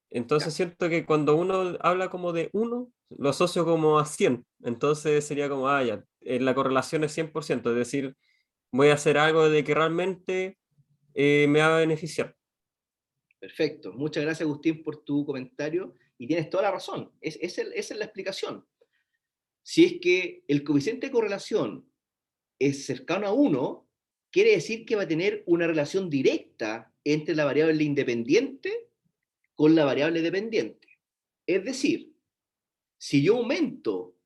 Ya, Entonces siento que cuando uno habla como de 1, lo asocio como a 100. Entonces sería como, ya, la correlación es 100%, es decir, voy a hacer algo de que realmente me va a beneficiar. perfecto. Muchas gracias, Agustín, por tu comentario. Y tienes toda la razón. Esa es la explicación. Si es que el coeficiente de correlación es cercano a 1, quiere decir que va a tener una relación directa entre la variable independiente con la variable dependiente. Es decir, si yo aumento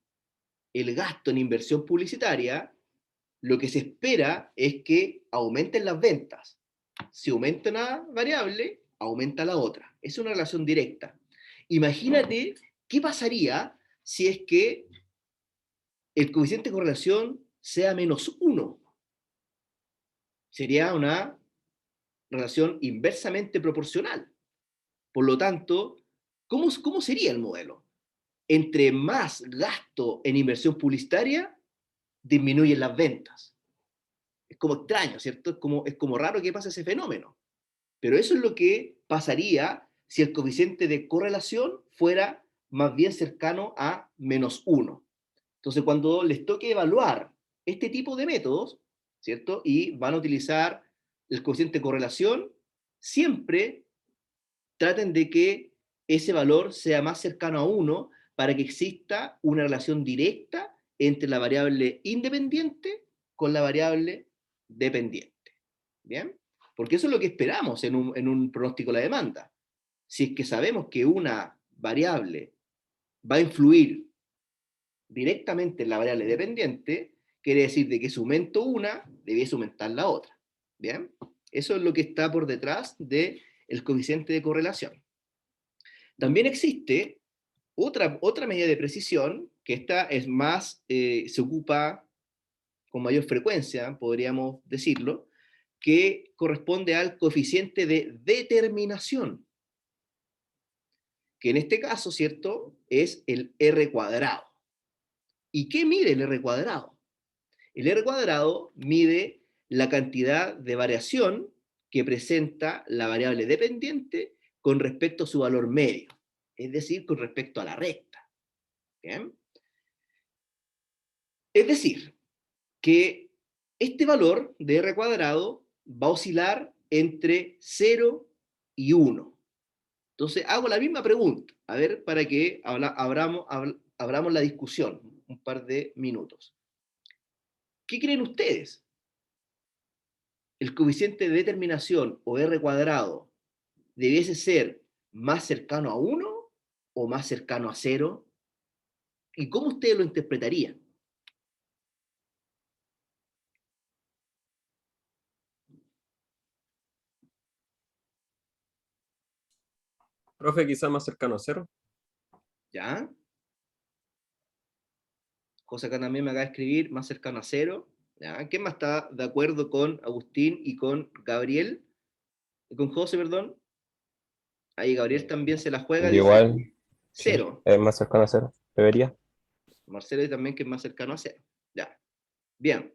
el gasto en inversión publicitaria, lo que se espera es que aumenten las ventas. Si aumenta una variable, aumenta la otra. Es una relación directa. Imagínate qué pasaría si es que el coeficiente de correlación sea -1. Sería una relación inversamente proporcional. Por lo tanto, ¿cómo sería el modelo? Entre más gasto en inversión publicitaria, disminuyen las ventas. Es como extraño, ¿cierto? Es como raro que pase ese fenómeno. Pero eso es lo que pasaría si el coeficiente de correlación fuera más bien cercano a -1. Entonces, cuando les toque evaluar este tipo de métodos, ¿cierto? Y van a utilizar el coeficiente de correlación, siempre traten de que ese valor sea más cercano a 1 para que exista una relación directa entre la variable independiente con la variable dependiente. ¿Bien? Porque eso es lo que esperamos en un pronóstico de la demanda. Si es que sabemos que una variable va a influir directamente en la variable dependiente, quiere decir de que si aumento una, debiese aumentar la otra. ¿Bien? Eso es lo que está por detrás del coeficiente de correlación. También existe otra medida de precisión, que esta es más, se ocupa con mayor frecuencia, podríamos decirlo, que corresponde al coeficiente de determinación, que en este caso, ¿cierto?, es el R cuadrado. ¿Y qué mide el R cuadrado? El R cuadrado mide la cantidad de variación que presenta la variable dependiente con respecto a su valor medio, es decir, con respecto a la recta. ¿Bien? Es decir, que este valor de R cuadrado va a oscilar entre 0 y 1. Entonces, hago la misma pregunta, a ver, para que abramos la discusión un par de minutos. ¿Qué creen ustedes? ¿El coeficiente de determinación o R cuadrado debiese ser más cercano a 1 o más cercano a 0? ¿Y cómo ustedes lo interpretarían? Profe, quizás más cercano a 0. ¿Ya? José acá también me acaba de escribir, más cercano a 0. ¿Ya? ¿Quién más está de acuerdo con Agustín y con Gabriel? Con José, perdón. Ahí Gabriel también se la juega, dice Igual, sí, 0. es más cercano a 0, debería. Marcelo también que es más cercano a 0. Ya. Bien.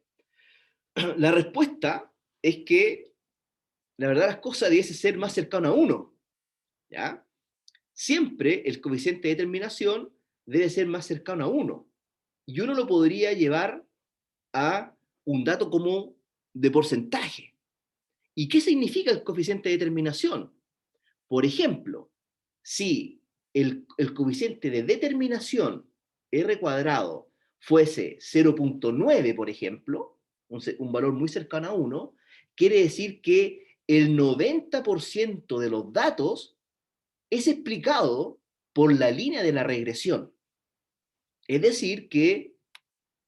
La respuesta es que la verdad las cosas debe ser más cercano a 1. ¿Ya? Siempre el coeficiente de determinación debe ser más cercano a 1. Y uno lo podría llevar a un dato como de porcentaje. ¿Y qué significa el coeficiente de determinación? Por ejemplo, si el coeficiente de determinación R cuadrado fuese 0.9, por ejemplo, un valor muy cercano a 1, quiere decir que el 90% de los datos es explicado por la línea de la regresión. Es decir, que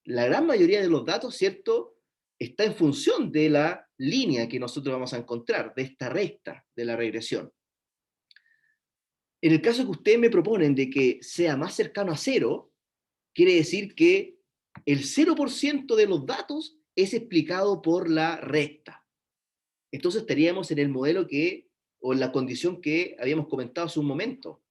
la gran mayoría de los datos, ¿cierto?, está en función de la línea que nosotros vamos a encontrar, de esta recta de la regresión. En el caso que ustedes me proponen de que sea más cercano a 0, quiere decir que el 0% de los datos es explicado por la recta. Entonces estaríamos en el modelo o en la condición que habíamos comentado hace un momento,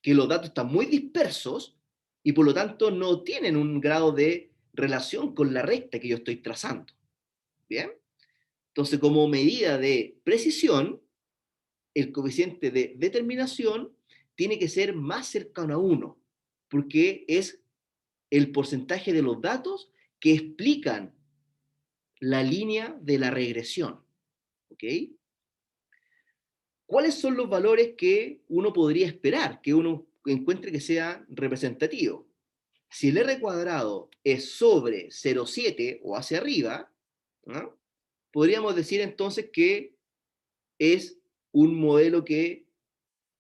que los datos están muy dispersos y por lo tanto no tienen un grado de relación con la recta que yo estoy trazando. ¿Bien? Entonces, como medida de precisión, el coeficiente de determinación tiene que ser más cercano a 1, porque es el porcentaje de los datos que explican la línea de la regresión. ¿Ok? ¿Cuáles son los valores que uno podría esperar, que uno encuentre que sea representativo? Si el R cuadrado es sobre 0,7 o hacia arriba, ¿no?, podríamos decir entonces que es un modelo que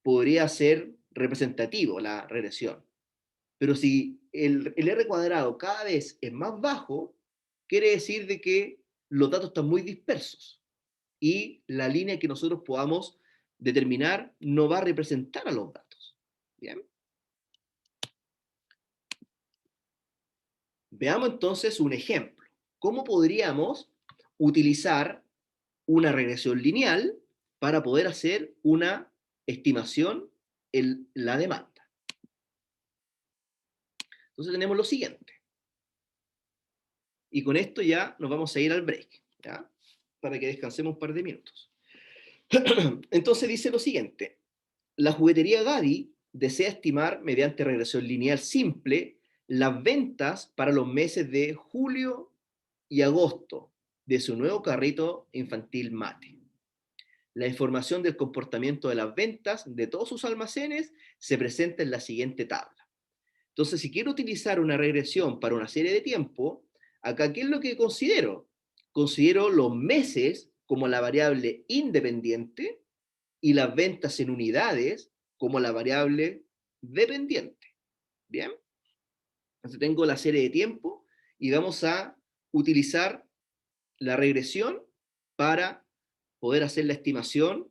podría ser representativo, la regresión. Pero si el R cuadrado cada vez es más bajo, quiere decir de que los datos están muy dispersos y la línea que nosotros podamos determinar no va a representar a los datos. ¿Bien? Veamos entonces un ejemplo. ¿Cómo podríamos utilizar una regresión lineal para poder hacer una estimación en la demanda? Entonces tenemos lo siguiente. Y con esto ya nos vamos a ir al break, ¿ya?, para que descansemos un par de minutos. Entonces dice lo siguiente. La juguetería Gaby desea estimar mediante regresión lineal simple las ventas para los meses de julio y agosto de su nuevo carrito infantil Mate. La información del comportamiento de las ventas de todos sus almacenes se presenta en la siguiente tabla. Entonces, si quiero utilizar una regresión para una serie de tiempo, acá, ¿qué es lo que considero? Considero los meses como la variable independiente y las ventas en unidades como la variable dependiente. ¿Bien? Entonces tengo la serie de tiempo y vamos a utilizar la regresión para poder hacer la estimación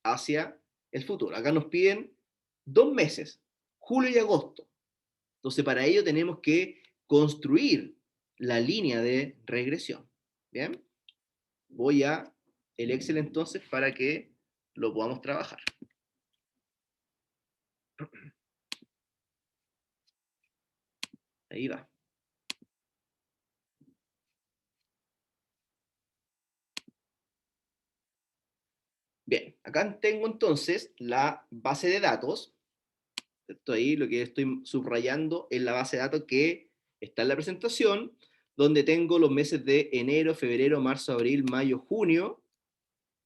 hacia el futuro. Acá nos piden 2 meses, julio y agosto. Entonces, para ello tenemos que construir la línea de regresión. ¿Bien? Voy a el Excel entonces para que lo podamos trabajar. Ahí va. Bien, acá tengo entonces la base de datos. Esto ahí, lo que estoy subrayando es la base de datos que está en la presentación, donde tengo los meses de enero, febrero, marzo, abril, mayo, junio,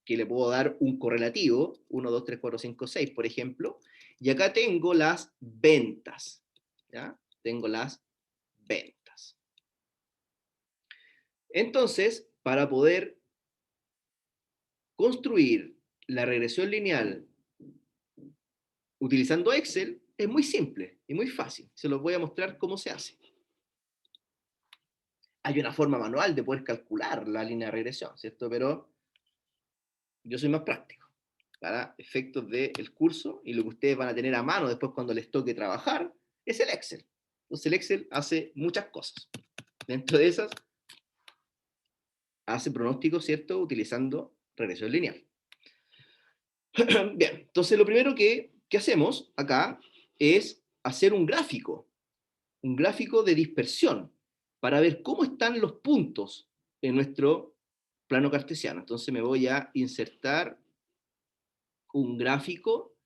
que le puedo dar un correlativo, 1, 2, 3, 4, 5, 6, por ejemplo, y acá tengo las ventas, ¿ya? Tengo las ventas. Entonces, para poder construir la regresión lineal utilizando Excel, es muy simple y muy fácil. Se los voy a mostrar cómo se hace. Hay una forma manual de poder calcular la línea de regresión, ¿cierto? Pero yo soy más práctico para efectos del curso, y lo que ustedes van a tener a mano después cuando les toque trabajar es el Excel. Entonces el Excel hace muchas cosas. Dentro de esas, hace pronósticos, ¿cierto?, utilizando regresión lineal. Bien, entonces lo primero que hacemos acá es hacer un gráfico un gráfico de dispersión para ver cómo están los puntos en nuestro plano cartesiano. Entonces me voy a insertar un gráfico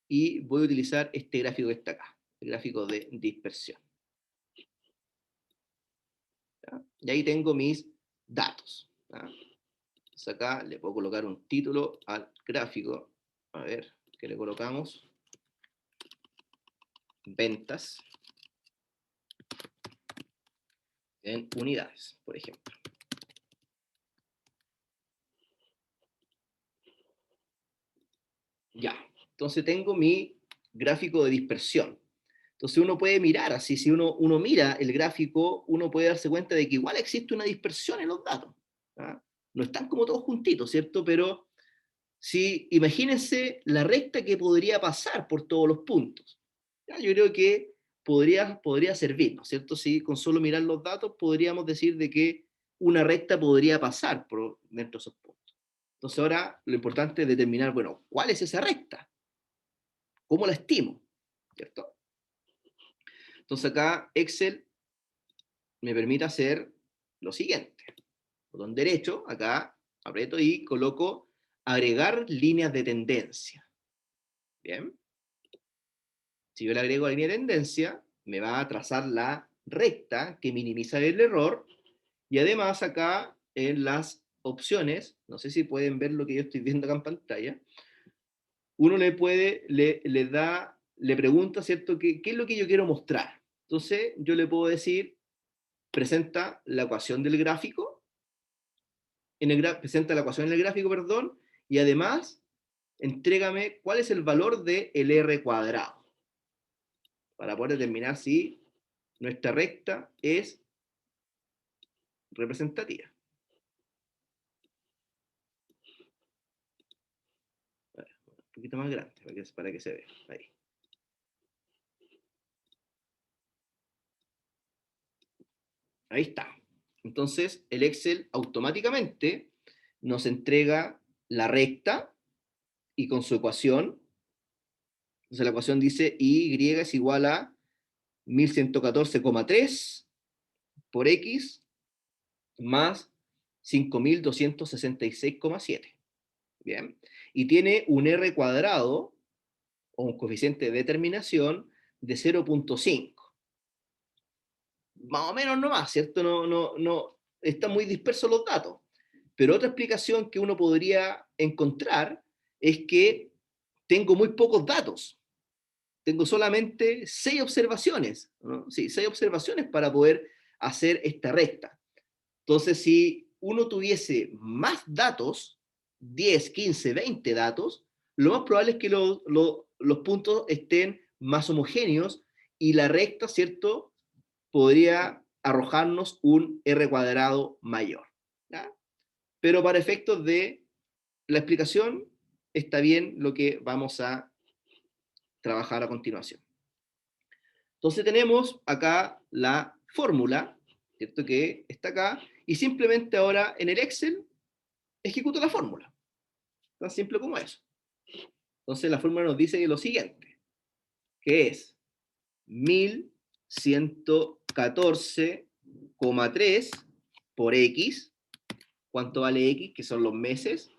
y voy a utilizar este gráfico que está acá, el gráfico de dispersión. ¿Ya? Y ahí tengo mis datos. ¿Ya? Entonces acá le puedo colocar un título al gráfico. A ver, ¿qué le colocamos? Ventas en unidades, por ejemplo. Ya, entonces tengo mi gráfico de dispersión. Entonces uno puede mirar así, si uno mira el gráfico, uno puede darse cuenta de que igual existe una dispersión en los datos. ¿Ah? No están como todos juntitos, ¿cierto? Pero si imagínense la recta que podría pasar por todos los puntos. ¿Ya? Yo creo que podría servir, ¿no es cierto? Si con solo mirar los datos podríamos decir de que una recta podría pasar por dentro de esos puntos. Entonces ahora lo importante es determinar, bueno, ¿cuál es esa recta? ¿Cómo la estimo? ¿Cierto? Entonces acá Excel me permite hacer lo siguiente. Botón derecho, acá aprieto y coloco agregar líneas de tendencia. Bien. Si yo le agrego a línea de tendencia, me va a trazar la recta que minimiza el error. Y además acá en las opciones, no sé si pueden ver lo que yo estoy viendo acá en pantalla, uno le pregunta, ¿cierto? ¿Qué es lo que yo quiero mostrar? Entonces yo le puedo decir, presenta la ecuación del gráfico, presenta la ecuación en el gráfico, perdón, y además entrégame cuál es el valor del R cuadrado, para poder determinar si nuestra recta es representativa. Un poquito más grande, para que se vea. Ahí. Ahí está. Entonces, el Excel automáticamente nos entrega la recta y con su ecuación. Entonces, la ecuación dice Y es igual a 1114,3 por X más 5266,7. Bien. Y tiene un R cuadrado, o un coeficiente de determinación, de 0,5. Más o menos nomás, ¿cierto? No, están muy dispersos los datos. Pero otra explicación que uno podría encontrar es que tengo muy pocos datos. Tengo solamente 6 observaciones, ¿no? Sí, 6 observaciones para poder hacer esta recta. Entonces, si uno tuviese más datos, 10, 15, 20 datos, lo más probable es que los puntos estén más homogéneos y la recta, ¿cierto?, podría arrojarnos un R cuadrado mayor. ¿Ya? Pero para efectos de la explicación, está bien lo que vamos a trabajar a continuación. Entonces tenemos acá la fórmula, ¿cierto?, que está acá, y simplemente ahora en el Excel ejecuto la fórmula. Tan simple como eso. Entonces la fórmula nos dice lo siguiente, que es 1114,3 por X. ¿Cuánto vale X? Que son los meses.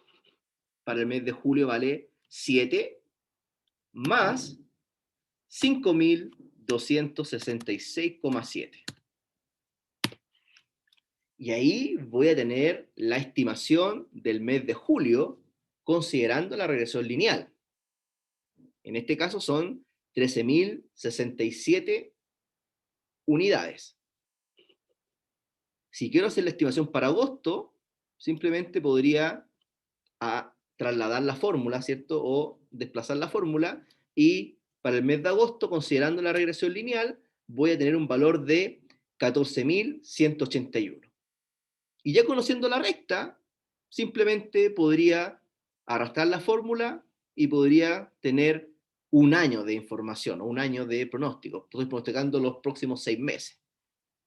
Para el mes de julio vale 7, más 5266,7. Y ahí voy a tener la estimación del mes de julio considerando la regresión lineal. En este caso son 13.067 unidades. Si quiero hacer la estimación para agosto, simplemente podría trasladar la fórmula, ¿cierto? O desplazar la fórmula, y para el mes de agosto, considerando la regresión lineal, voy a tener un valor de 14.181. Y ya conociendo la recta, simplemente podría arrastrar la fórmula y podría tener un año de información o un año de pronóstico. Estoy pronosticando los próximos 6 meses.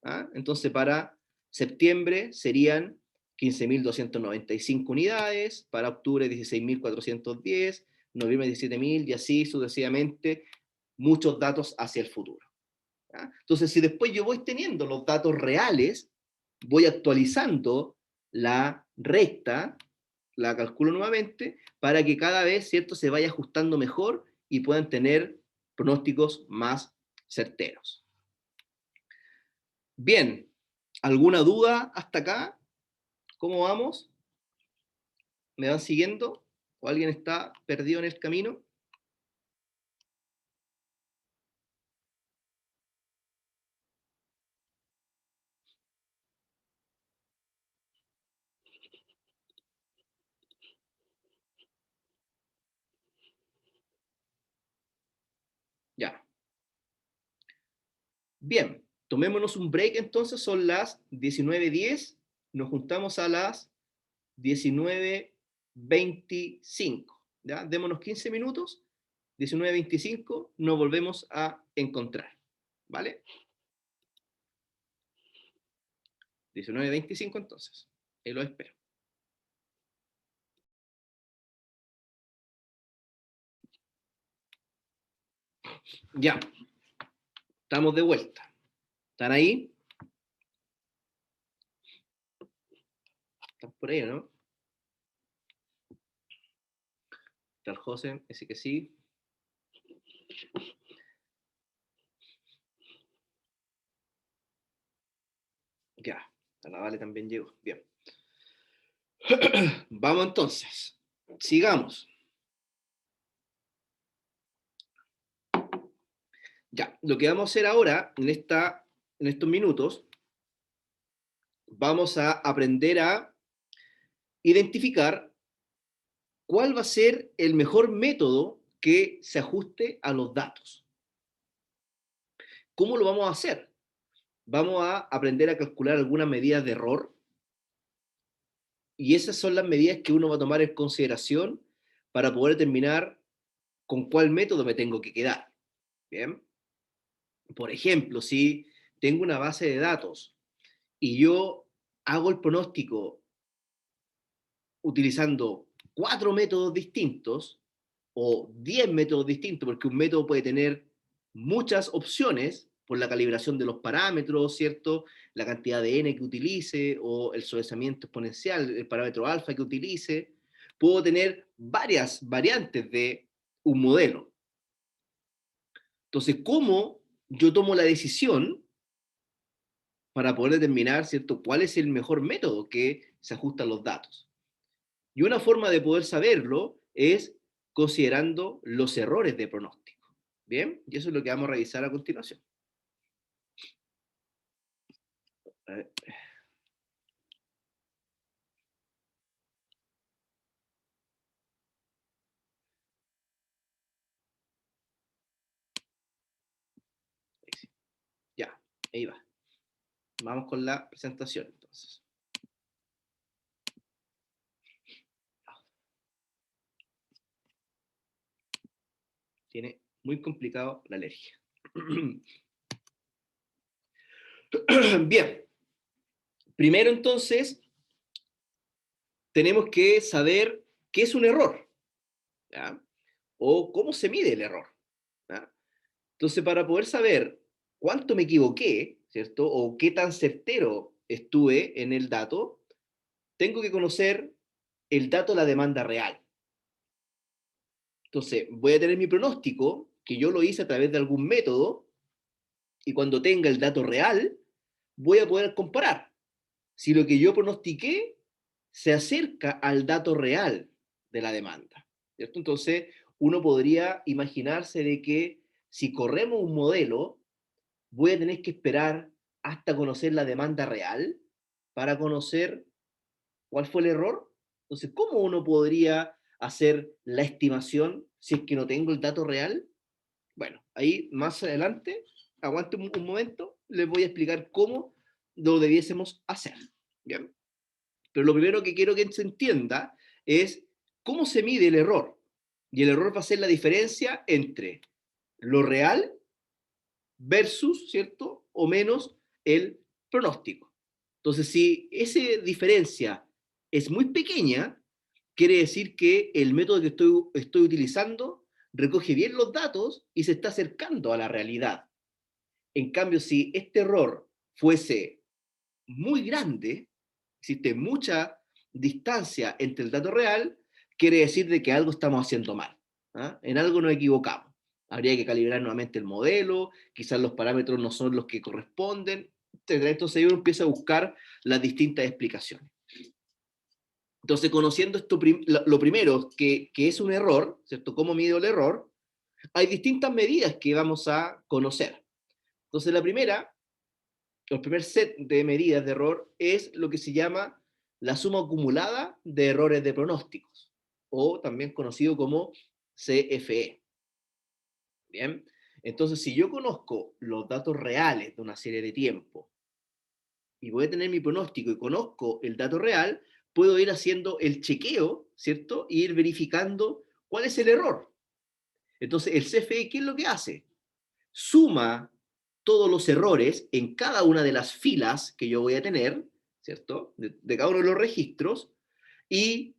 ¿Ah? Entonces, para septiembre serían 15.295 unidades, para octubre 16.410, noviembre 17.000 y así sucesivamente, muchos datos hacia el futuro. ¿Ya? Entonces, si después yo voy teniendo los datos reales, voy actualizando la recta, la calculo nuevamente, para que cada vez, ¿cierto?, se vaya ajustando mejor y puedan tener pronósticos más certeros. Bien, ¿alguna duda hasta acá? ¿Cómo vamos? ¿Me van siguiendo? ¿O alguien está perdido en el camino? Ya. Bien, tomémonos un break entonces, son las 19:10, nos juntamos a las 19:25. ¿Ya? Démonos 15 minutos, 19:25 nos volvemos a encontrar. ¿Vale? 19:25 entonces. Ahí lo espero. Ya, estamos de vuelta. ¿Están ahí? ¿Están por ahí, no? Está el José, ese que sí. Ya, a la Vale también llegó. Bien. Vamos entonces. Sigamos. Ya, lo que vamos a hacer ahora, en estos minutos, vamos a aprender a identificar cuál va a ser el mejor método que se ajuste a los datos. ¿Cómo lo vamos a hacer? Vamos a aprender a calcular algunas medidas de error, y esas son las medidas que uno va a tomar en consideración para poder determinar con cuál método me tengo que quedar. Bien. Por ejemplo, si tengo una base de datos y yo hago el pronóstico utilizando 4 métodos distintos o 10 métodos distintos, porque un método puede tener muchas opciones por la calibración de los parámetros, ¿cierto? La cantidad de n que utilice o el suavizamiento exponencial, el parámetro alfa que utilice. Puedo tener varias variantes de un modelo. Entonces, ¿cómo yo tomo la decisión para poder determinar, ¿cierto?, cuál es el mejor método que se ajusta a los datos? Y una forma de poder saberlo es considerando los errores de pronóstico. ¿Bien? Y eso es lo que vamos a revisar a continuación. A ver. Ahí sí. Ya, ahí va. Vamos con la presentación entonces. Tiene muy complicado la alergia. Bien. Primero entonces, tenemos que saber qué es un error, ¿ya? O cómo se mide el error, ¿ya? Entonces, para poder saber cuánto me equivoqué, ¿cierto? O qué tan certero estuve en el dato, tengo que conocer el dato de la demanda real. Entonces, voy a tener mi pronóstico, que yo lo hice a través de algún método, y cuando tenga el dato real, voy a poder comparar si lo que yo pronostiqué se acerca al dato real de la demanda, ¿cierto? Entonces, uno podría imaginarse de que si corremos un modelo, voy a tener que esperar hasta conocer la demanda real para conocer cuál fue el error. Entonces, ¿cómo uno podría hacer la estimación si es que no tengo el dato real? Bueno, ahí más adelante, aguante un momento, les voy a explicar cómo lo debiésemos hacer. ¿Bien? Pero lo primero que quiero que se entienda es cómo se mide el error. Y el error va a ser la diferencia entre lo real versus, ¿cierto?, o menos el pronóstico. Entonces, si esa diferencia es muy pequeña, quiere decir que el método que estoy utilizando recoge bien los datos y se está acercando a la realidad. En cambio, si este error fuese muy grande, existe mucha distancia entre el dato real, quiere decir de que algo estamos haciendo mal. ¿Ah? En algo nos equivocamos. Habría que calibrar nuevamente el modelo, quizás los parámetros no son los que corresponden, etc. Entonces uno empieza a buscar las distintas explicaciones. Entonces, conociendo esto, lo primero, que es un error, ¿cierto? ¿Cómo mido el error? Hay distintas medidas que vamos a conocer. Entonces, el primer set de medidas de error es lo que se llama la suma acumulada de errores de pronósticos, o también conocido como CFE. Bien, entonces si yo conozco los datos reales de una serie de tiempo y voy a tener mi pronóstico y conozco el dato real, puedo ir haciendo el chequeo, ¿cierto? E ir verificando cuál es el error. Entonces el CFE, ¿qué es lo que hace? Suma todos los errores en cada una de las filas que yo voy a tener, ¿cierto? De cada uno de los registros, y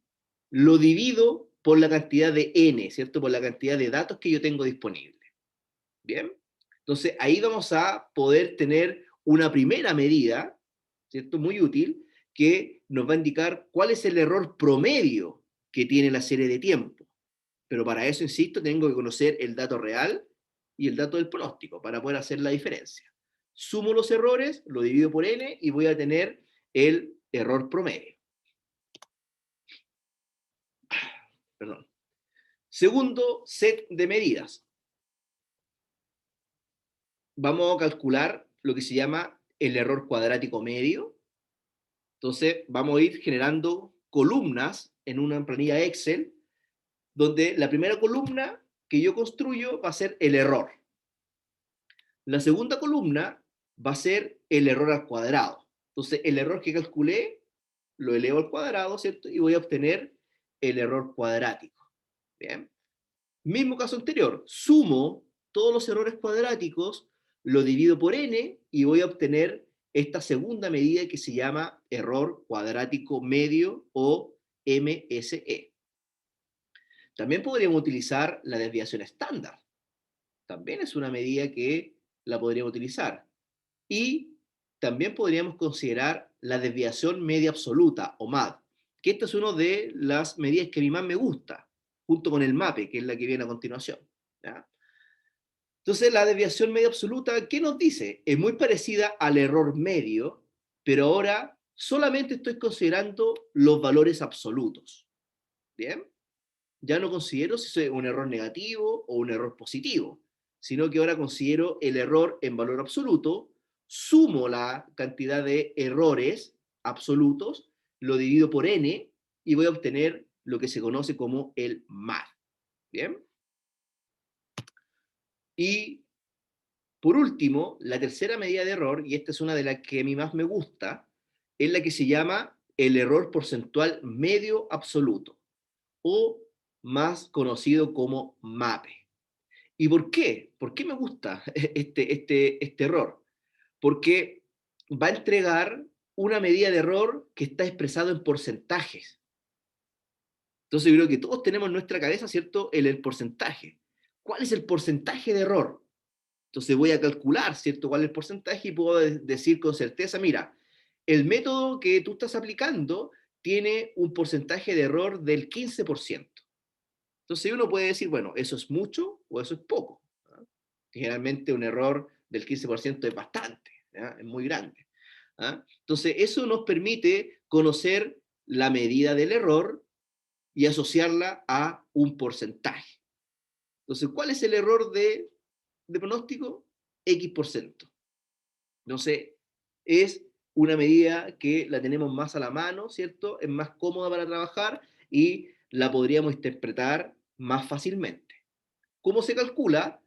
lo divido por la cantidad de n, ¿cierto? Por la cantidad de datos que yo tengo disponible. ¿Bien? Entonces, ahí vamos a poder tener una primera medida, ¿cierto? Muy útil, que nos va a indicar cuál es el error promedio que tiene la serie de tiempo. Pero para eso, insisto, tengo que conocer el dato real y el dato del pronóstico para poder hacer la diferencia. Sumo los errores, lo divido por n y voy a tener el error promedio. Perdón. Segundo set de medidas. Vamos a calcular lo que se llama el error cuadrático medio. Entonces, vamos a ir generando columnas en una planilla Excel, donde la primera columna que yo construyo va a ser el error. La segunda columna va a ser el error al cuadrado. Entonces, el error que calculé lo elevo al cuadrado, ¿cierto? Y voy a obtener el error cuadrático. Bien. Mismo caso anterior, sumo todos los errores cuadráticos, lo divido por n y voy a obtener esta segunda medida que se llama error cuadrático medio o MSE. También podríamos utilizar la desviación estándar. También es una medida que la podríamos utilizar. Y también podríamos considerar la desviación media absoluta, o MAD, que esta es una de las medidas que a mí más me gusta, junto con el MAPE, que es la que viene a continuación. ¿Ya? Entonces, la desviación media absoluta, ¿qué nos dice? Es muy parecida al error medio, pero ahora solamente estoy considerando los valores absolutos. ¿Bien? Ya no considero si es un error negativo o un error positivo, sino que ahora considero el error en valor absoluto, sumo la cantidad de errores absolutos, lo divido por n y voy a obtener lo que se conoce como el MAD. ¿Bien? Y por último, la tercera medida de error, y esta es una de las que a mí más me gusta, es la que se llama el error porcentual medio absoluto, o más conocido como MAPE. ¿Y por qué? ¿Por qué me gusta este error? Porque va a entregar una medida de error que está expresado en porcentajes. Entonces yo creo que todos tenemos en nuestra cabeza, ¿cierto?, el porcentaje. ¿Cuál es el porcentaje de error? Entonces voy a calcular, ¿cierto?, cuál es el porcentaje y puedo decir con certeza, mira, el método que tú estás aplicando tiene un porcentaje de error del 15%. Entonces uno puede decir, bueno, eso es mucho o eso es poco. ¿Ah? Generalmente un error del 15% es bastante, ¿ya? Es muy grande. ¿Ah? Entonces eso nos permite conocer la medida del error y asociarla a un porcentaje. Entonces, ¿cuál es el error de pronóstico? X%. Entonces, es una medida que la tenemos más a la mano, ¿cierto? Es más cómoda para trabajar y la podríamos interpretar más fácilmente. ¿Cómo se calcula?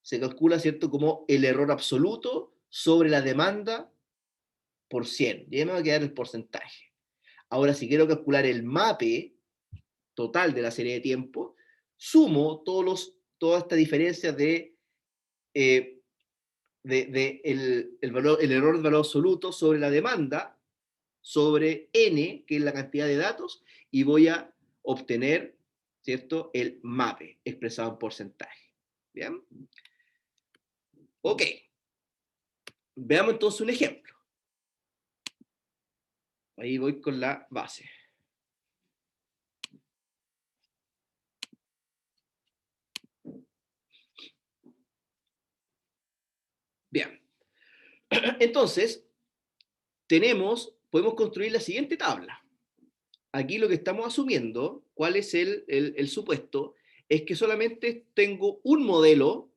Se calcula, ¿cierto?, como el error absoluto sobre la demanda por 100. Ya me va a quedar el porcentaje. Ahora, si quiero calcular el MAPE total de la serie de tiempo, sumo todas estas diferencias de el error de valor absoluto sobre la demanda, sobre n, que es la cantidad de datos, y voy a obtener, ¿cierto?, el MAPE expresado en porcentaje. ¿Bien? Ok. Veamos entonces un ejemplo. Ahí voy con la base. Bien. Entonces, podemos construir la siguiente tabla. Aquí lo que estamos asumiendo, ¿cuál es el supuesto? Es que solamente tengo un modelo,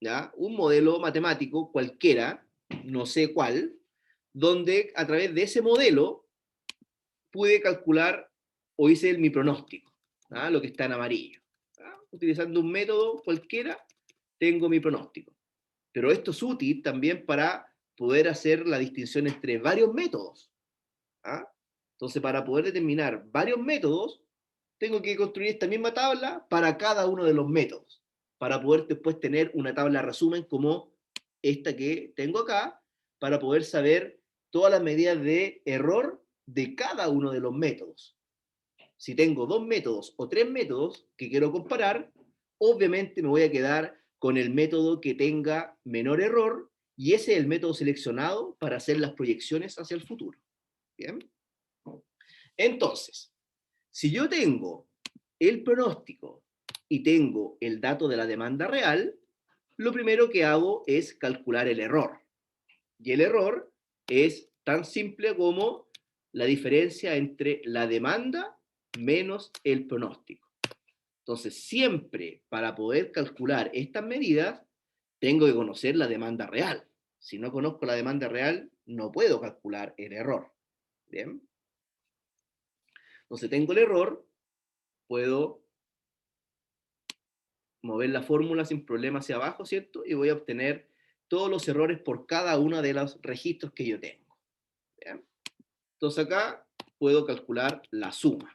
¿ya? Un modelo matemático cualquiera, no sé cuál, donde a través de ese modelo pude calcular o hice mi pronóstico, ¿ah? Lo que está en amarillo. ¿Ah? Utilizando un método cualquiera, tengo mi pronóstico. Pero esto es útil también para poder hacer la distinción entre varios métodos. ¿Ah? Entonces, para poder determinar varios métodos, tengo que construir esta misma tabla para cada uno de los métodos, para poder después tener una tabla de resumen como esta que tengo acá, para poder saber todas las medidas de error de cada uno de los métodos. Si tengo 2 métodos o 3 métodos que quiero comparar, obviamente me voy a quedar con el método que tenga menor error, y ese es el método seleccionado para hacer las proyecciones hacia el futuro. ¿Bien? Entonces, si yo tengo el pronóstico y tengo el dato de la demanda real, lo primero que hago es calcular el error. Y el error es tan simple como la diferencia entre la demanda menos el pronóstico. Entonces, siempre para poder calcular estas medidas, tengo que conocer la demanda real. Si no conozco la demanda real, no puedo calcular el error. ¿Bien? Entonces, tengo el error, puedo mover la fórmula sin problema hacia abajo, ¿cierto? Y voy a obtener todos los errores por cada uno de los registros que yo tengo. ¿Bien? Entonces acá puedo calcular la suma.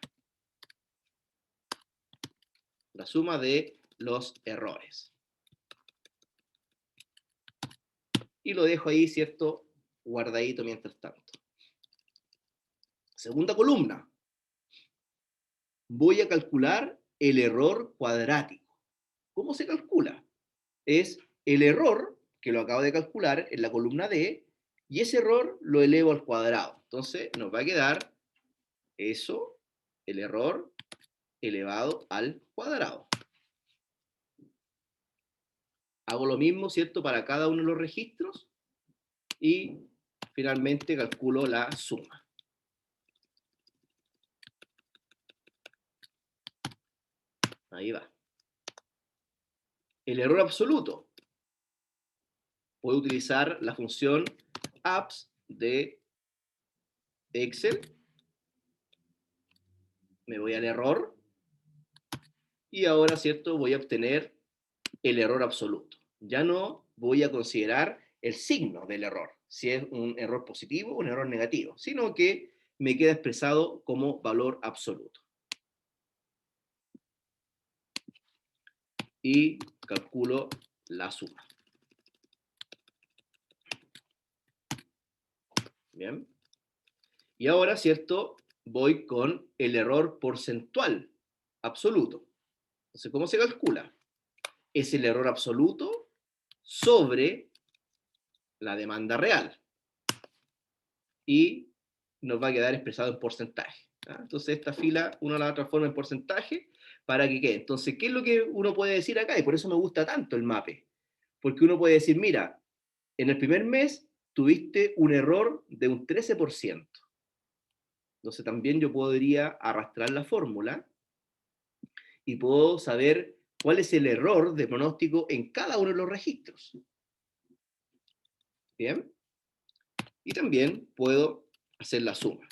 La suma de los errores. Y lo dejo ahí, ¿cierto? Guardadito mientras tanto. Segunda columna. Voy a calcular el error cuadrático. ¿Cómo se calcula? Es el error, que lo acabo de calcular en la columna D, y ese error lo elevo al cuadrado. Entonces nos va a quedar eso, el error elevado al cuadrado. Hago lo mismo, ¿cierto?, para cada uno de los registros y finalmente calculo la suma. Ahí va. El error absoluto. Puedo utilizar la función abs de Excel. Me voy al error. Y ahora, ¿cierto?, voy a obtener el error absoluto. Ya no voy a considerar el signo del error, si es un error positivo o un error negativo, sino que me queda expresado como valor absoluto. Y calculo la suma. Bien. Y ahora, ¿cierto?, voy con el error porcentual absoluto. Entonces, ¿cómo se calcula? Es el error absoluto sobre la demanda real. Y nos va a quedar expresado en porcentaje. ¿Ah? Entonces, esta fila uno la transforma en porcentaje para que quede. Entonces, ¿qué es lo que uno puede decir acá? Y por eso me gusta tanto el MAPE. Porque uno puede decir, mira, en el primer mes tuviste un error de un 13%. Entonces también yo podría arrastrar la fórmula y puedo saber cuál es el error de pronóstico en cada uno de los registros. ¿Bien? Y también puedo hacer la suma.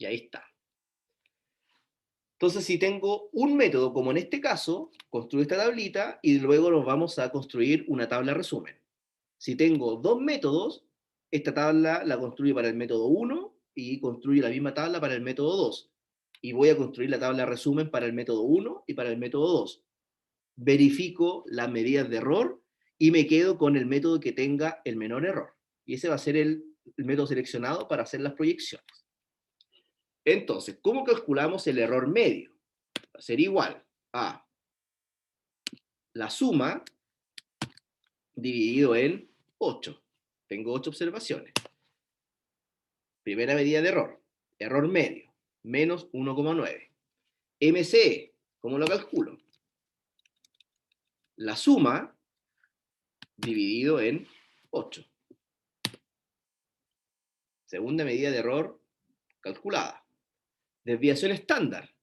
Y ahí está. Entonces, si tengo un método, como en este caso, construyo esta tablita y luego nos vamos a construir una tabla resumen. Si tengo 2 métodos, esta tabla la construyo para el método 1 y construyo la misma tabla para el método 2. Y voy a construir la tabla resumen para el método 1 y para el método 2. Verifico las medidas de error y me quedo con el método que tenga el menor error. Y ese va a ser el método seleccionado para hacer las proyecciones. Entonces, ¿cómo calculamos el error medio? Va a ser igual a la suma dividido en 8. Tengo 8 observaciones. Primera medida de error. Error medio. Menos 1,9. MCE, ¿cómo lo calculo? La suma dividido en 8. Segunda medida de error calculada. Desviación estándar.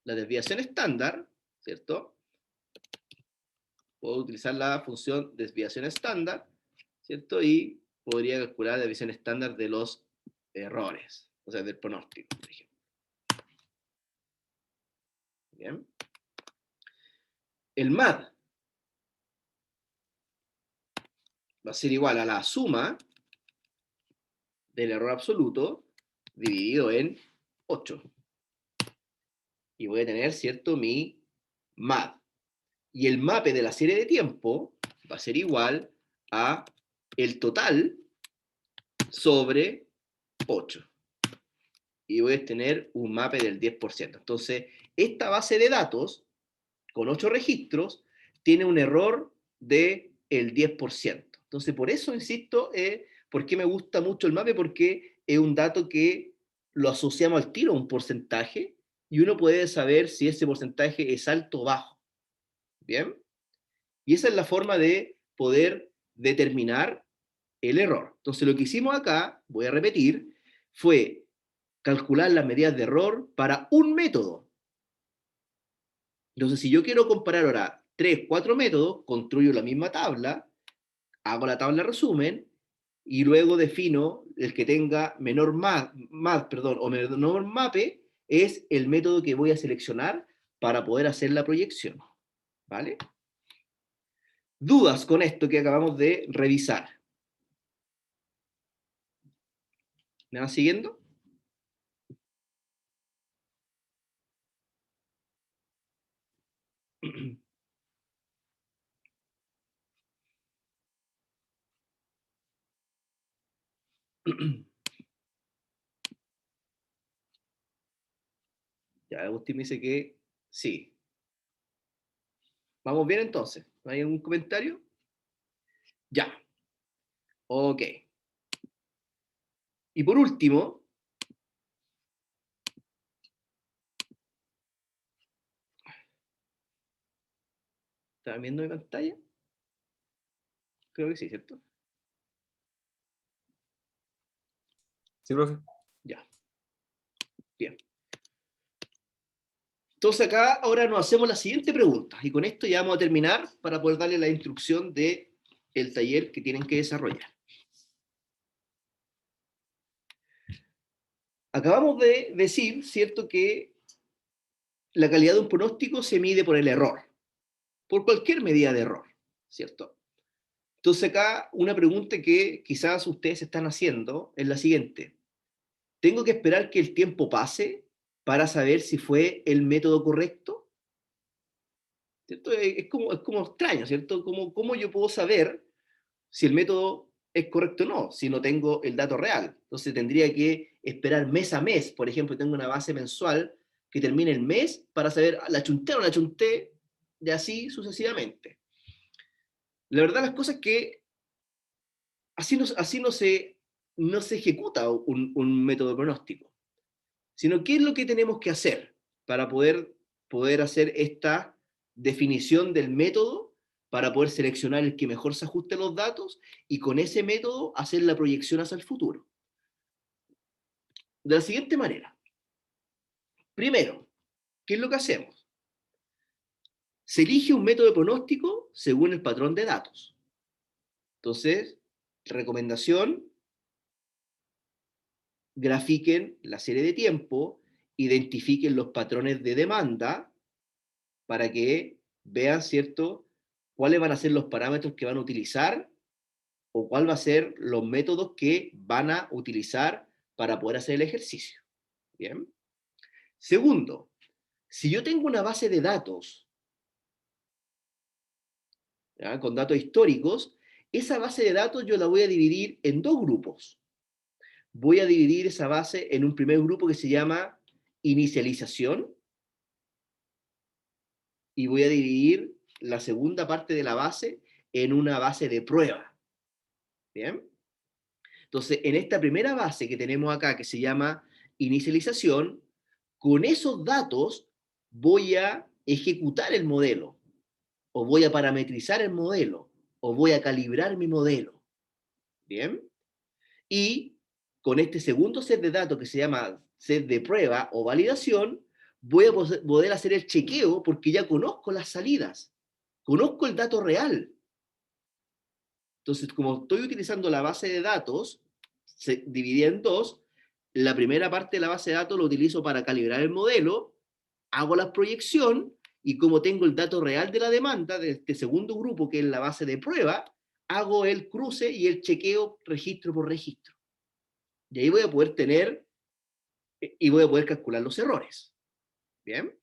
La desviación estándar, ¿cierto? Puedo utilizar la función desviación estándar, ¿cierto? Y podría calcular la desviación estándar de los errores, o sea, del pronóstico, por ejemplo. Bien. El MAD va a ser igual a la suma del error absoluto dividido en 8. Y voy a tener, ¿cierto?, mi MAD. Y el mape de la serie de tiempo va a ser igual a el total sobre 8. Y voy a tener un mape del 10%. Entonces, esta base de datos, con 8 registros, tiene un error del 10%. Entonces, por eso, insisto, ¿por qué me gusta mucho el mape? Porque es un dato que lo asociamos al tiro a un porcentaje y uno puede saber si ese porcentaje es alto o bajo. ¿Bien? Y esa es la forma de poder determinar el error. Entonces, lo que hicimos acá, voy a repetir, fue calcular las medidas de error para un método. Entonces, si yo quiero comparar ahora 3, 4 métodos, construyo la misma tabla, hago la tabla resumen, y luego defino el que tenga menor o menor mape, es el método que voy a seleccionar para poder hacer la proyección. ¿Vale? ¿Dudas con esto que acabamos de revisar? ¿Me van siguiendo? Ya, Agustín me dice que sí. ¿Vamos bien entonces? ¿No hay algún comentario? Ya. Ok. Y por último, ¿están viendo mi pantalla? Creo que sí, ¿cierto? Sí, profe. Ya. Bien. Entonces acá ahora nos hacemos la siguiente pregunta y con esto ya vamos a terminar para poder darle la instrucción del taller que tienen que desarrollar. Acabamos de decir, ¿cierto?, que la calidad de un pronóstico se mide por el error, por cualquier medida de error, ¿cierto? Entonces acá una pregunta que quizás ustedes están haciendo es la siguiente. ¿Tengo que esperar que el tiempo pase para saber si fue el método correcto? ¿Cierto? Es como extraño, ¿cierto? ¿Cómo yo puedo saber si el método es correcto o no, si no tengo el dato real? Entonces tendría que esperar mes a mes. Por ejemplo, tengo una base mensual que termine el mes para saber, ¿la chunté o no la chunté? Y así sucesivamente. La verdad las cosas es que así no se ejecuta un método de pronóstico, sino qué es lo que tenemos que hacer para poder hacer esta definición del método, para poder seleccionar el que mejor se ajuste a los datos y con ese método hacer la proyección hacia el futuro. De la siguiente manera. Primero, ¿qué es lo que hacemos? Se elige un método de pronóstico según el patrón de datos. Entonces, recomendación, grafiquen la serie de tiempo, identifiquen los patrones de demanda para que vean, ¿cierto?, cuáles van a ser los parámetros que van a utilizar o cuál va a ser los métodos que van a utilizar para poder hacer el ejercicio. Bien. Segundo, si yo tengo una base de datos, ¿ya?, con datos históricos, esa base de datos yo la voy a dividir en dos grupos. Voy a dividir esa base en un primer grupo que se llama inicialización y voy a dividir la segunda parte de la base en una base de prueba. ¿Bien? Entonces, en esta primera base que tenemos acá, que se llama inicialización, con esos datos voy a ejecutar el modelo, o voy a parametrizar el modelo, o voy a calibrar mi modelo. ¿Bien? Y con este segundo set de datos que se llama set de prueba o validación, voy a poder hacer el chequeo porque ya conozco las salidas, conozco el dato real. Entonces, como estoy utilizando la base de datos, se divide en dos, la primera parte de la base de datos lo utilizo para calibrar el modelo, hago la proyección, y como tengo el dato real de la demanda de este segundo grupo, que es la base de prueba, hago el cruce y el chequeo registro por registro. Y ahí voy a poder tener, y voy a poder calcular los errores. ¿Bien?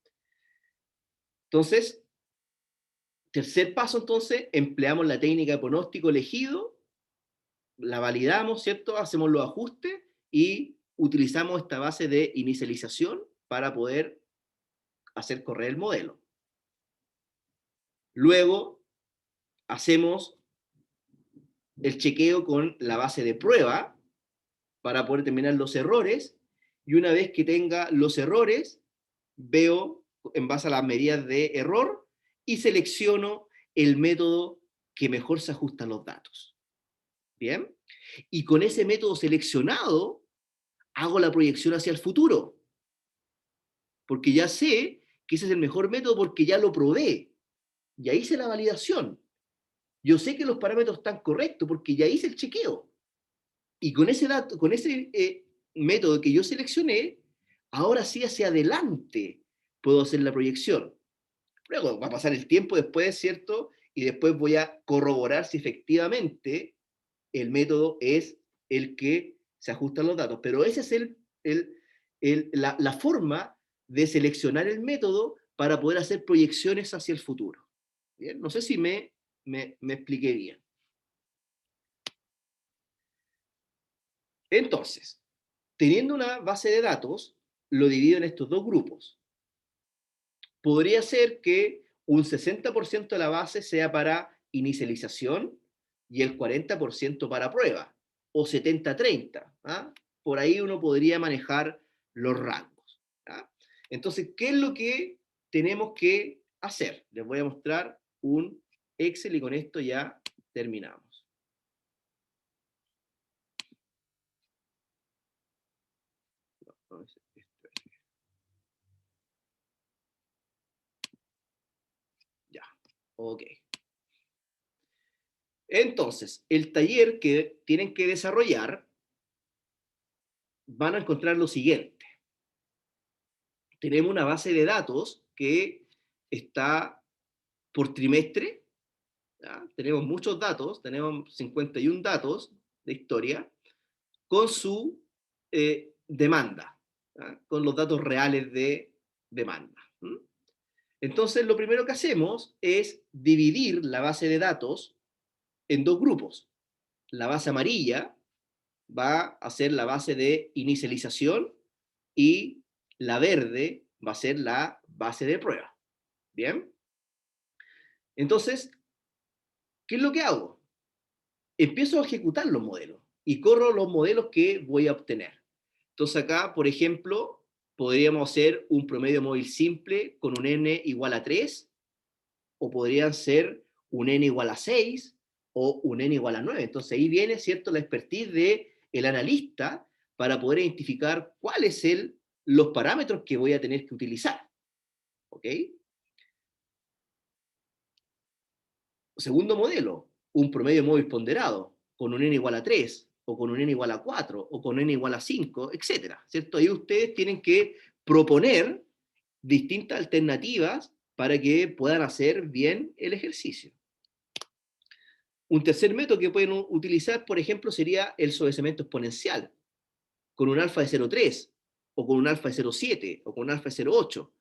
Entonces, tercer paso, entonces, empleamos la técnica de pronóstico elegido, la validamos, ¿cierto? Hacemos los ajustes y utilizamos esta base de inicialización para poder hacer correr el modelo. Luego, hacemos el chequeo con la base de prueba para poder determinar los errores, y una vez que tenga los errores, veo en base a las medidas de error y selecciono el método que mejor se ajusta a los datos. ¿Bien? Y con ese método seleccionado, hago la proyección hacia el futuro. Porque ya sé que ese es el mejor método porque ya lo probé. Ya hice la validación. Yo sé que los parámetros están correctos porque ya hice el chequeo. Y con ese dato, con ese método que yo seleccioné, ahora sí hacia adelante puedo hacer la proyección. Luego va a pasar el tiempo después, ¿cierto? Y después voy a corroborar si efectivamente el método es el que se ajusta a los datos. Pero esa es la forma de seleccionar el método para poder hacer proyecciones hacia el futuro. ¿Bien? No sé si me expliqué bien. Entonces, teniendo una base de datos, lo divido en estos dos grupos. Podría ser que un 60% de la base sea para inicialización y el 40% para prueba, o 70-30. ¿Ah? Por ahí uno podría manejar los rangos. ¿Ah? Entonces, ¿qué es lo que tenemos que hacer? Les voy a mostrar un Excel y con esto ya terminamos. Ya, ok. Entonces, el taller que tienen que desarrollar, van a encontrar lo siguiente. Tenemos una base de datos que está por trimestre. ¿Ya? Tenemos muchos datos, tenemos 51 datos de historia, con su demanda, ¿ya? Con los datos reales de demanda. Entonces, lo primero que hacemos es dividir la base de datos en dos grupos. La base amarilla va a ser la base de inicialización y la verde va a ser la base de prueba. ¿Bien? Entonces, ¿qué es lo que hago? Empiezo a ejecutar los modelos y corro los modelos que voy a obtener. Entonces acá, por ejemplo, podríamos hacer un promedio móvil simple con un n igual a 3, o podrían ser un n igual a 6 o un n igual a 9. Entonces ahí viene, ¿cierto?, la expertise del analista para poder identificar cuáles son los parámetros que voy a tener que utilizar. ¿Ok? Segundo modelo, un promedio móvil ponderado, con un n igual a 3, o con un n igual a 4, o con n igual a 5, etc. ¿Cierto? Ahí ustedes tienen que proponer distintas alternativas para que puedan hacer bien el ejercicio. Un tercer método que pueden utilizar, por ejemplo, sería el sobrecimiento exponencial, con un alfa de 0,3, o con un alfa de 0,7, o con un alfa de 0,8.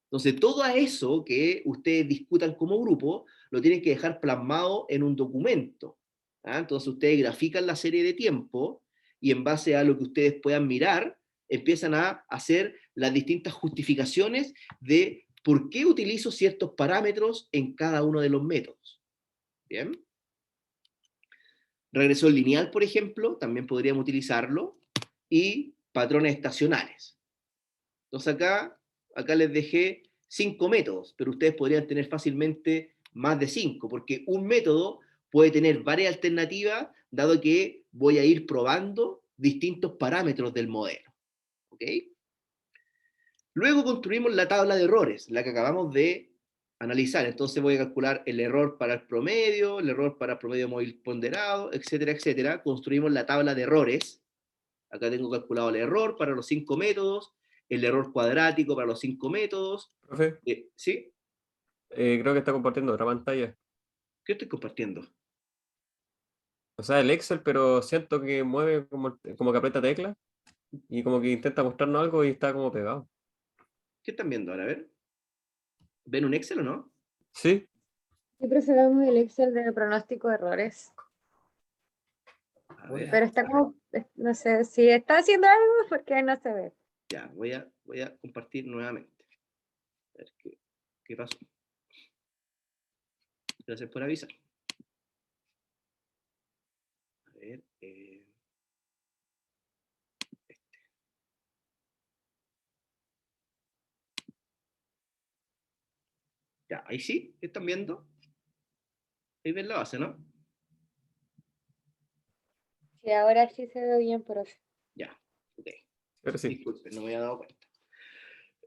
Entonces, todo eso que ustedes discutan como grupo, lo tienen que dejar plasmado en un documento. ¿Ah? Entonces, ustedes grafican la serie de tiempo y en base a lo que ustedes puedan mirar, empiezan a hacer las distintas justificaciones de por qué utilizo ciertos parámetros en cada uno de los métodos. ¿Bien? Regresor lineal, por ejemplo, también podríamos utilizarlo, y patrones estacionales. Entonces acá les dejé 5 métodos, pero ustedes podrían tener fácilmente más de 5, porque un método puede tener varias alternativas, dado que voy a ir probando distintos parámetros del modelo. ¿Ok? Luego construimos la tabla de errores, la que acabamos de analizar. Entonces voy a calcular el error para el promedio, el error para el promedio móvil ponderado, etcétera, etcétera. Construimos la tabla de errores. Acá tengo calculado el error para los 5 métodos, el error cuadrático para los 5 métodos. Profe, ¿Sí? creo que está compartiendo otra pantalla. ¿Qué estoy compartiendo? O sea, el Excel, pero siento que mueve como que aprieta tecla y como que intenta mostrarnos algo y está como pegado. ¿Qué están viendo ahora? A ver. ¿Ven un Excel o no? Sí, Siempre sabemos el Excel de pronóstico de errores, A ver. pero está como, no sé, si está haciendo algo, porque no se ve. Ya, voy a compartir nuevamente. A ver qué pasó. Gracias por avisar. A ver. Ya, ahí sí, ¿qué están viendo? Ahí ven la base, ¿no? Sí, ahora sí se ve bien, pero Ya, ok. pero sí. Disculpen, no me había dado cuenta.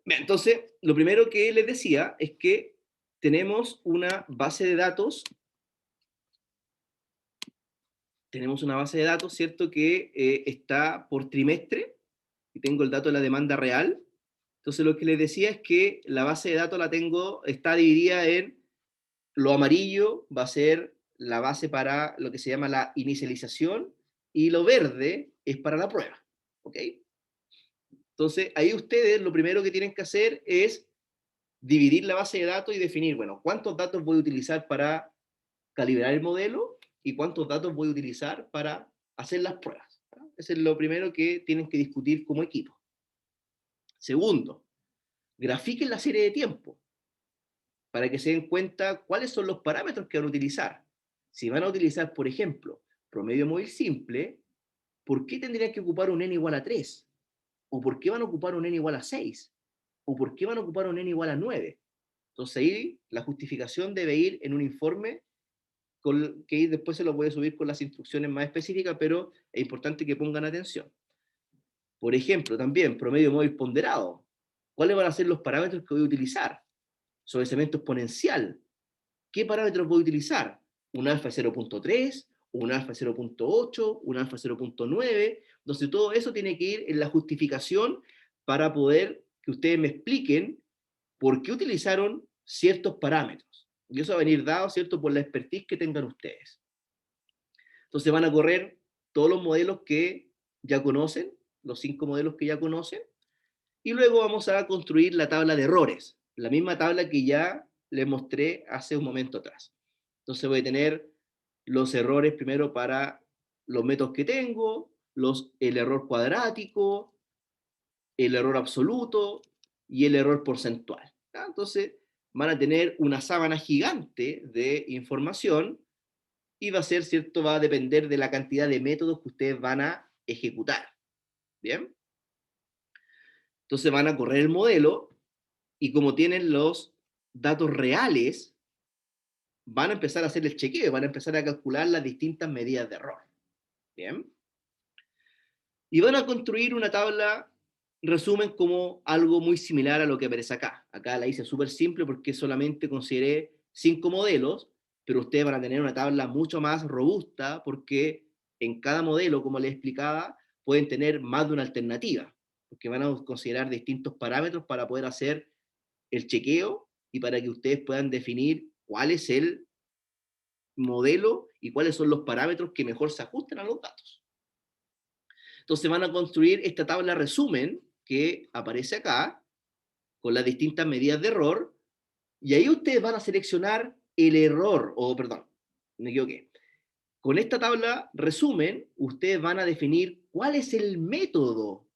Bien, entonces, lo primero que les decía es que tenemos una base de datos. Tenemos una base de datos, ¿cierto? Que está por trimestre, y tengo el dato de la demanda real. Entonces, lo que les decía es que la base de datos está dividida en lo amarillo, va a ser la base para lo que se llama la inicialización, y lo verde es para la prueba. ¿Ok? Entonces, ahí ustedes lo primero que tienen que hacer es dividir la base de datos y definir, bueno, cuántos datos voy a utilizar para calibrar el modelo y cuántos datos voy a utilizar para hacer las pruebas. Eso es lo primero que tienen que discutir como equipo. Segundo, grafiquen la serie de tiempo para que se den cuenta cuáles son los parámetros que van a utilizar. Si van a utilizar, por ejemplo, promedio móvil simple, ¿por qué tendrían que ocupar un n igual a 3? ¿O por qué van a ocupar un n igual a 6? ¿O por qué van a ocupar un n igual a 9? Entonces ahí la justificación debe ir en un informe que después se lo voy a subir con las instrucciones más específicas, pero es importante que pongan atención. Por ejemplo, también promedio móvil ponderado. ¿Cuáles van a ser los parámetros que voy a utilizar? Sobrecimiento exponencial. ¿Qué parámetros voy a utilizar? ¿Un alfa 0.3? ¿Un alfa 0.8? ¿Un alfa 0.9? Entonces todo eso tiene que ir en la justificación para poder que ustedes me expliquen por qué utilizaron ciertos parámetros. Y eso va a venir dado, ¿cierto?, por la expertise que tengan ustedes. Entonces van a correr todos los modelos que ya conocen, los 5 modelos que ya conocen, y luego vamos a construir la tabla de errores, la misma tabla que ya les mostré hace un momento atrás. Entonces voy a tener los errores primero para los métodos que tengo, el error cuadrático, el error absoluto y el error porcentual. ¿Ya? Entonces van a tener una sábana gigante de información y va a ser, ¿cierto? Va a depender de la cantidad de métodos que ustedes van a ejecutar. ¿Bien? Entonces van a correr el modelo y como tienen los datos reales, van a empezar a hacer el chequeo, van a empezar a calcular las distintas medidas de error. ¿Bien? Y van a construir una tabla resumen como algo muy similar a lo que aparece acá. Acá la hice súper simple porque solamente consideré 5 modelos, pero ustedes van a tener una tabla mucho más robusta porque en cada modelo, como les explicaba, pueden tener más de una alternativa, porque van a considerar distintos parámetros para poder hacer el chequeo y para que ustedes puedan definir cuál es el modelo y cuáles son los parámetros que mejor se ajusten a los datos. Entonces van a construir esta tabla resumen que aparece acá, con las distintas medidas de error, y ahí ustedes van a seleccionar el error, o perdón, me equivoqué. Con esta tabla resumen, ustedes van a definir cuál es el método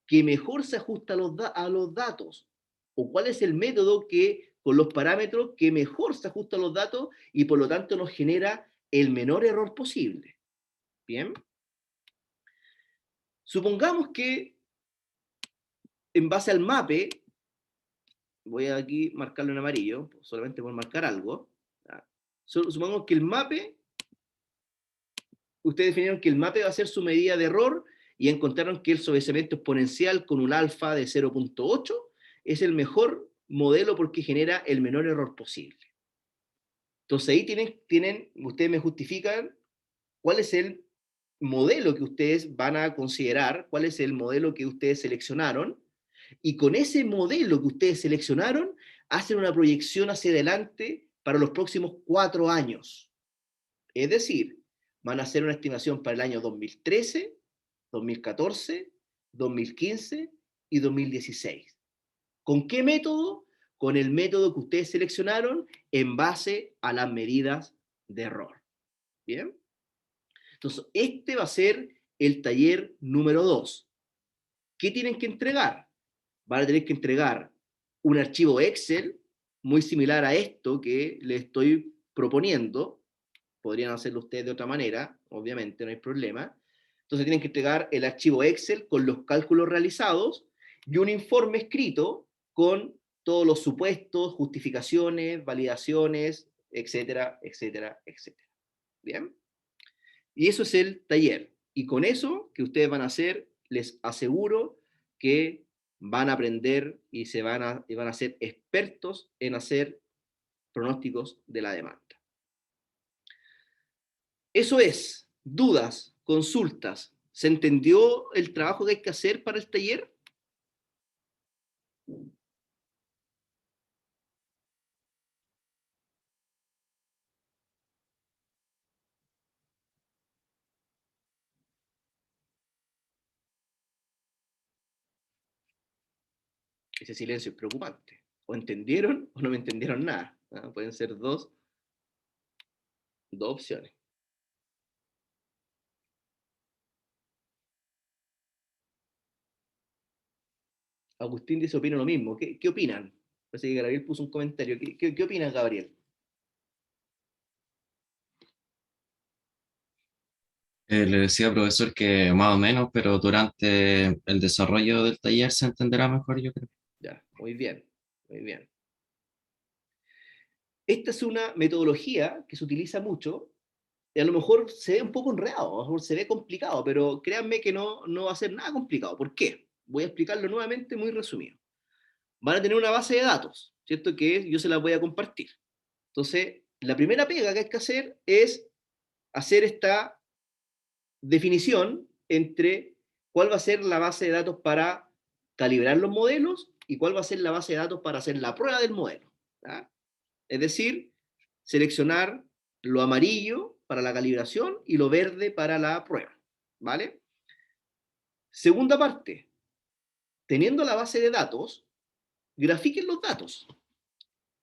que mejor se ajusta a los datos. o cuál es el método que, con los parámetros que mejor se ajusta a los datos y por lo tanto nos genera el menor error posible. Bien. Supongamos que en base al mape, voy a aquí marcarlo en amarillo, solamente por marcar algo. Supongamos que el mape, ustedes definieron que el mape va a ser su medida de error y encontraron que el sobreseimiento exponencial con un alfa de 0.8 es el mejor modelo porque genera el menor error posible. Entonces ahí ustedes me justifican cuál es el modelo que ustedes van a considerar, cuál es el modelo que ustedes seleccionaron, y con ese modelo que ustedes seleccionaron, hacen una proyección hacia adelante para los próximos 4 años. Es decir, van a hacer una estimación para el año 2013, 2014, 2015 y 2016. ¿Con qué método? Con el método que ustedes seleccionaron en base a las medidas de error. ¿Bien? Entonces, este va a ser el taller número 2. ¿Qué tienen que entregar? Van a tener que entregar un archivo Excel muy similar a esto que les estoy proponiendo. Podrían hacerlo ustedes de otra manera, obviamente, no hay problema. Entonces tienen que entregar el archivo Excel con los cálculos realizados y un informe escrito con todos los supuestos, justificaciones, validaciones, etcétera, etcétera, etcétera. ¿Bien? Y eso es el taller. Y con eso que ustedes van a hacer, les aseguro que van a aprender y van a ser expertos en hacer pronósticos de la demanda. Eso es, dudas, consultas. ¿Se entendió el trabajo que hay que hacer para el taller? Ese silencio es preocupante. O entendieron o no me entendieron nada. Pueden ser dos opciones. Agustín dice, opina lo mismo. ¿Qué opinan? Parece que Gabriel puso un comentario. ¿Qué opinas, Gabriel? Le decía, profesor, que más o menos, pero durante el desarrollo del taller se entenderá mejor, yo creo. Ya, muy bien, muy bien. Esta es una metodología que se utiliza mucho, y a lo mejor se ve un poco enredado, a lo mejor se ve complicado, pero créanme que no va a ser nada complicado. ¿Por qué? Voy a explicarlo nuevamente muy resumido. Van a tener una base de datos, ¿cierto? Que yo se las voy a compartir. Entonces, la primera pega que hay que hacer es hacer esta definición entre cuál va a ser la base de datos para calibrar los modelos y cuál va a ser la base de datos para hacer la prueba del modelo. ¿Ya? Es decir, seleccionar lo amarillo para la calibración y lo verde para la prueba. ¿Vale? Segunda parte, teniendo la base de datos, grafiquen los datos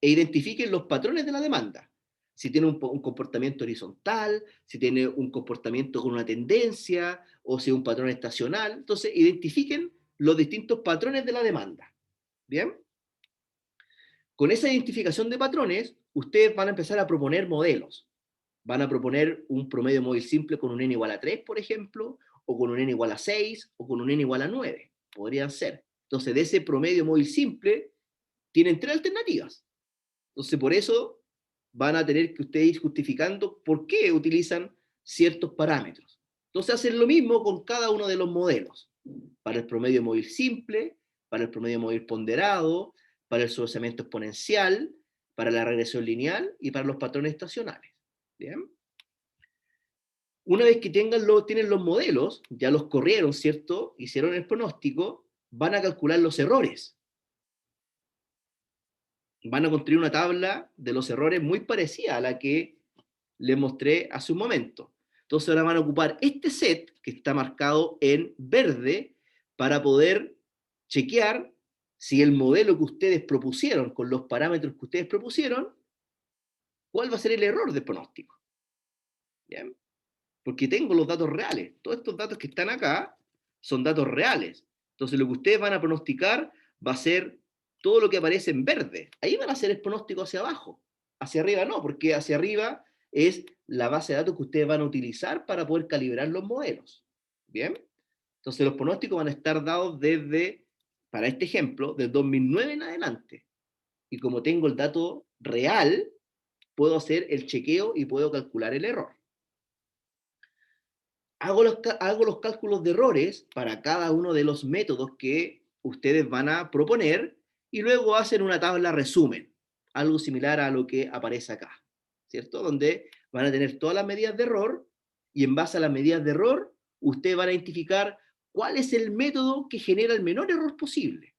e identifiquen los patrones de la demanda. Si tiene un comportamiento horizontal, si tiene un comportamiento con una tendencia, o si es un patrón estacional. Entonces, identifiquen los distintos patrones de la demanda. ¿Bien? Con esa identificación de patrones, ustedes van a empezar a proponer modelos. Van a proponer un promedio móvil simple con un n igual a 3, por ejemplo, o con un n igual a 6, o con un n igual a 9. Podrían ser. Entonces, de ese promedio móvil simple, tienen 3 alternativas. Entonces, por eso van a tener que ustedes ir justificando por qué utilizan ciertos parámetros. Entonces, hacen lo mismo con cada uno de los modelos. Para el promedio móvil simple, para el promedio móvil ponderado, para el sobreseimiento exponencial, para la regresión lineal y para los patrones estacionales. ¿Bien? Una vez que tienen los modelos, ya los corrieron, ¿cierto? Hicieron el pronóstico, van a calcular los errores. Van a construir una tabla de los errores muy parecida a la que les mostré hace un momento. Entonces ahora van a ocupar este set que está marcado en verde para poder chequear si el modelo que ustedes propusieron, con los parámetros que ustedes propusieron, cuál va a ser el error del pronóstico. ¿Bien? Porque tengo los datos reales. Todos estos datos que están acá son datos reales. Entonces lo que ustedes van a pronosticar va a ser todo lo que aparece en verde. Ahí van a hacer el pronóstico hacia abajo. Hacia arriba no, porque hacia arriba es la base de datos que ustedes van a utilizar para poder calibrar los modelos. ¿Bien? Entonces los pronósticos van a estar dados desde, para este ejemplo, del 2009 en adelante. Y como tengo el dato real, puedo hacer el chequeo y puedo calcular el error. Hago los cálculos de errores para cada uno de los métodos que ustedes van a proponer y luego hacen una tabla resumen, algo similar a lo que aparece acá, ¿cierto? Donde van a tener todas las medidas de error y en base a las medidas de error, ustedes van a identificar cuál es el método que genera el menor error posible.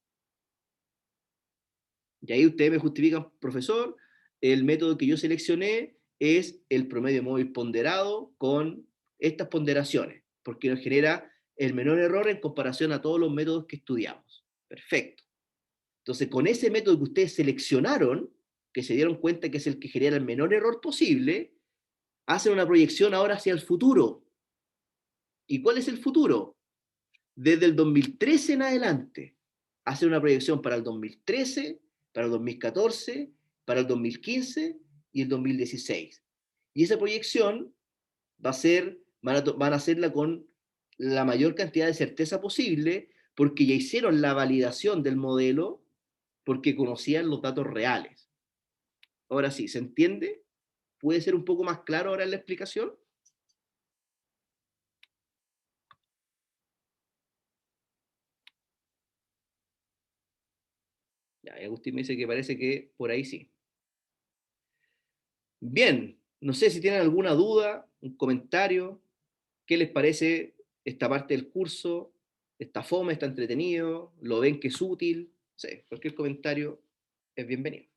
Y ahí ustedes me justifican, profesor, el método que yo seleccioné es el promedio móvil ponderado con estas ponderaciones, porque nos genera el menor error en comparación a todos los métodos que estudiamos. Perfecto. Entonces, con ese método que ustedes seleccionaron, que se dieron cuenta que es el que genera el menor error posible, hacen una proyección ahora hacia el futuro. ¿Y cuál es el futuro? Desde el 2013 en adelante. Hacen una proyección para el 2013, para el 2014, para el 2015 y el 2016. Y esa proyección van a hacerla con la mayor cantidad de certeza posible, porque ya hicieron la validación del modelo, porque conocían los datos reales. Ahora sí, ¿se entiende? ¿Puede ser un poco más claro ahora en la explicación? Ya, Agustín me dice que parece que por ahí sí. Bien, no sé si tienen alguna duda, un comentario. ¿Qué les parece esta parte del curso? ¿Está fome? ¿Está entretenido? ¿Lo ven que es útil? No sé, cualquier comentario es bienvenido.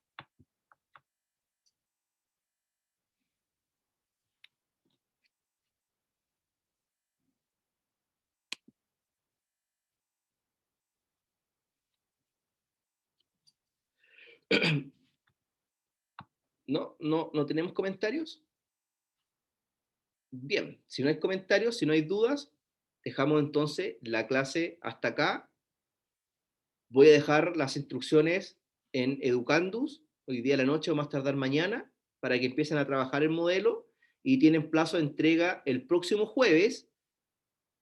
¿No tenemos comentarios? Bien, si no hay comentarios, si no hay dudas, dejamos entonces la clase hasta acá. Voy a dejar las instrucciones en Educandus, hoy día a la noche o más tardar mañana, para que empiecen a trabajar el modelo y tienen plazo de entrega el próximo jueves,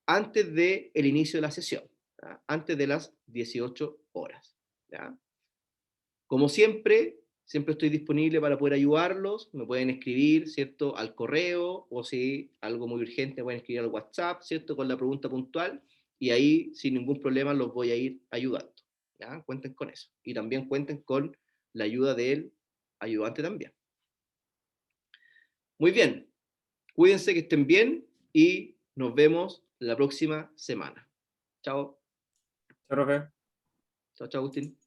antes del inicio de la sesión, ¿ya? Antes de las 18 horas. ¿Ya? Como siempre, siempre estoy disponible para poder ayudarlos, me pueden escribir, ¿cierto?, al correo, o si algo muy urgente, pueden escribir al WhatsApp, ¿cierto?, con la pregunta puntual, y ahí sin ningún problema los voy a ir ayudando. ¿Ya? Cuenten con eso. Y también cuenten con la ayuda del ayudante también. Muy bien, cuídense, que estén bien, y nos vemos la próxima semana. Chao. Chao, profe. Chao, chao, Agustín.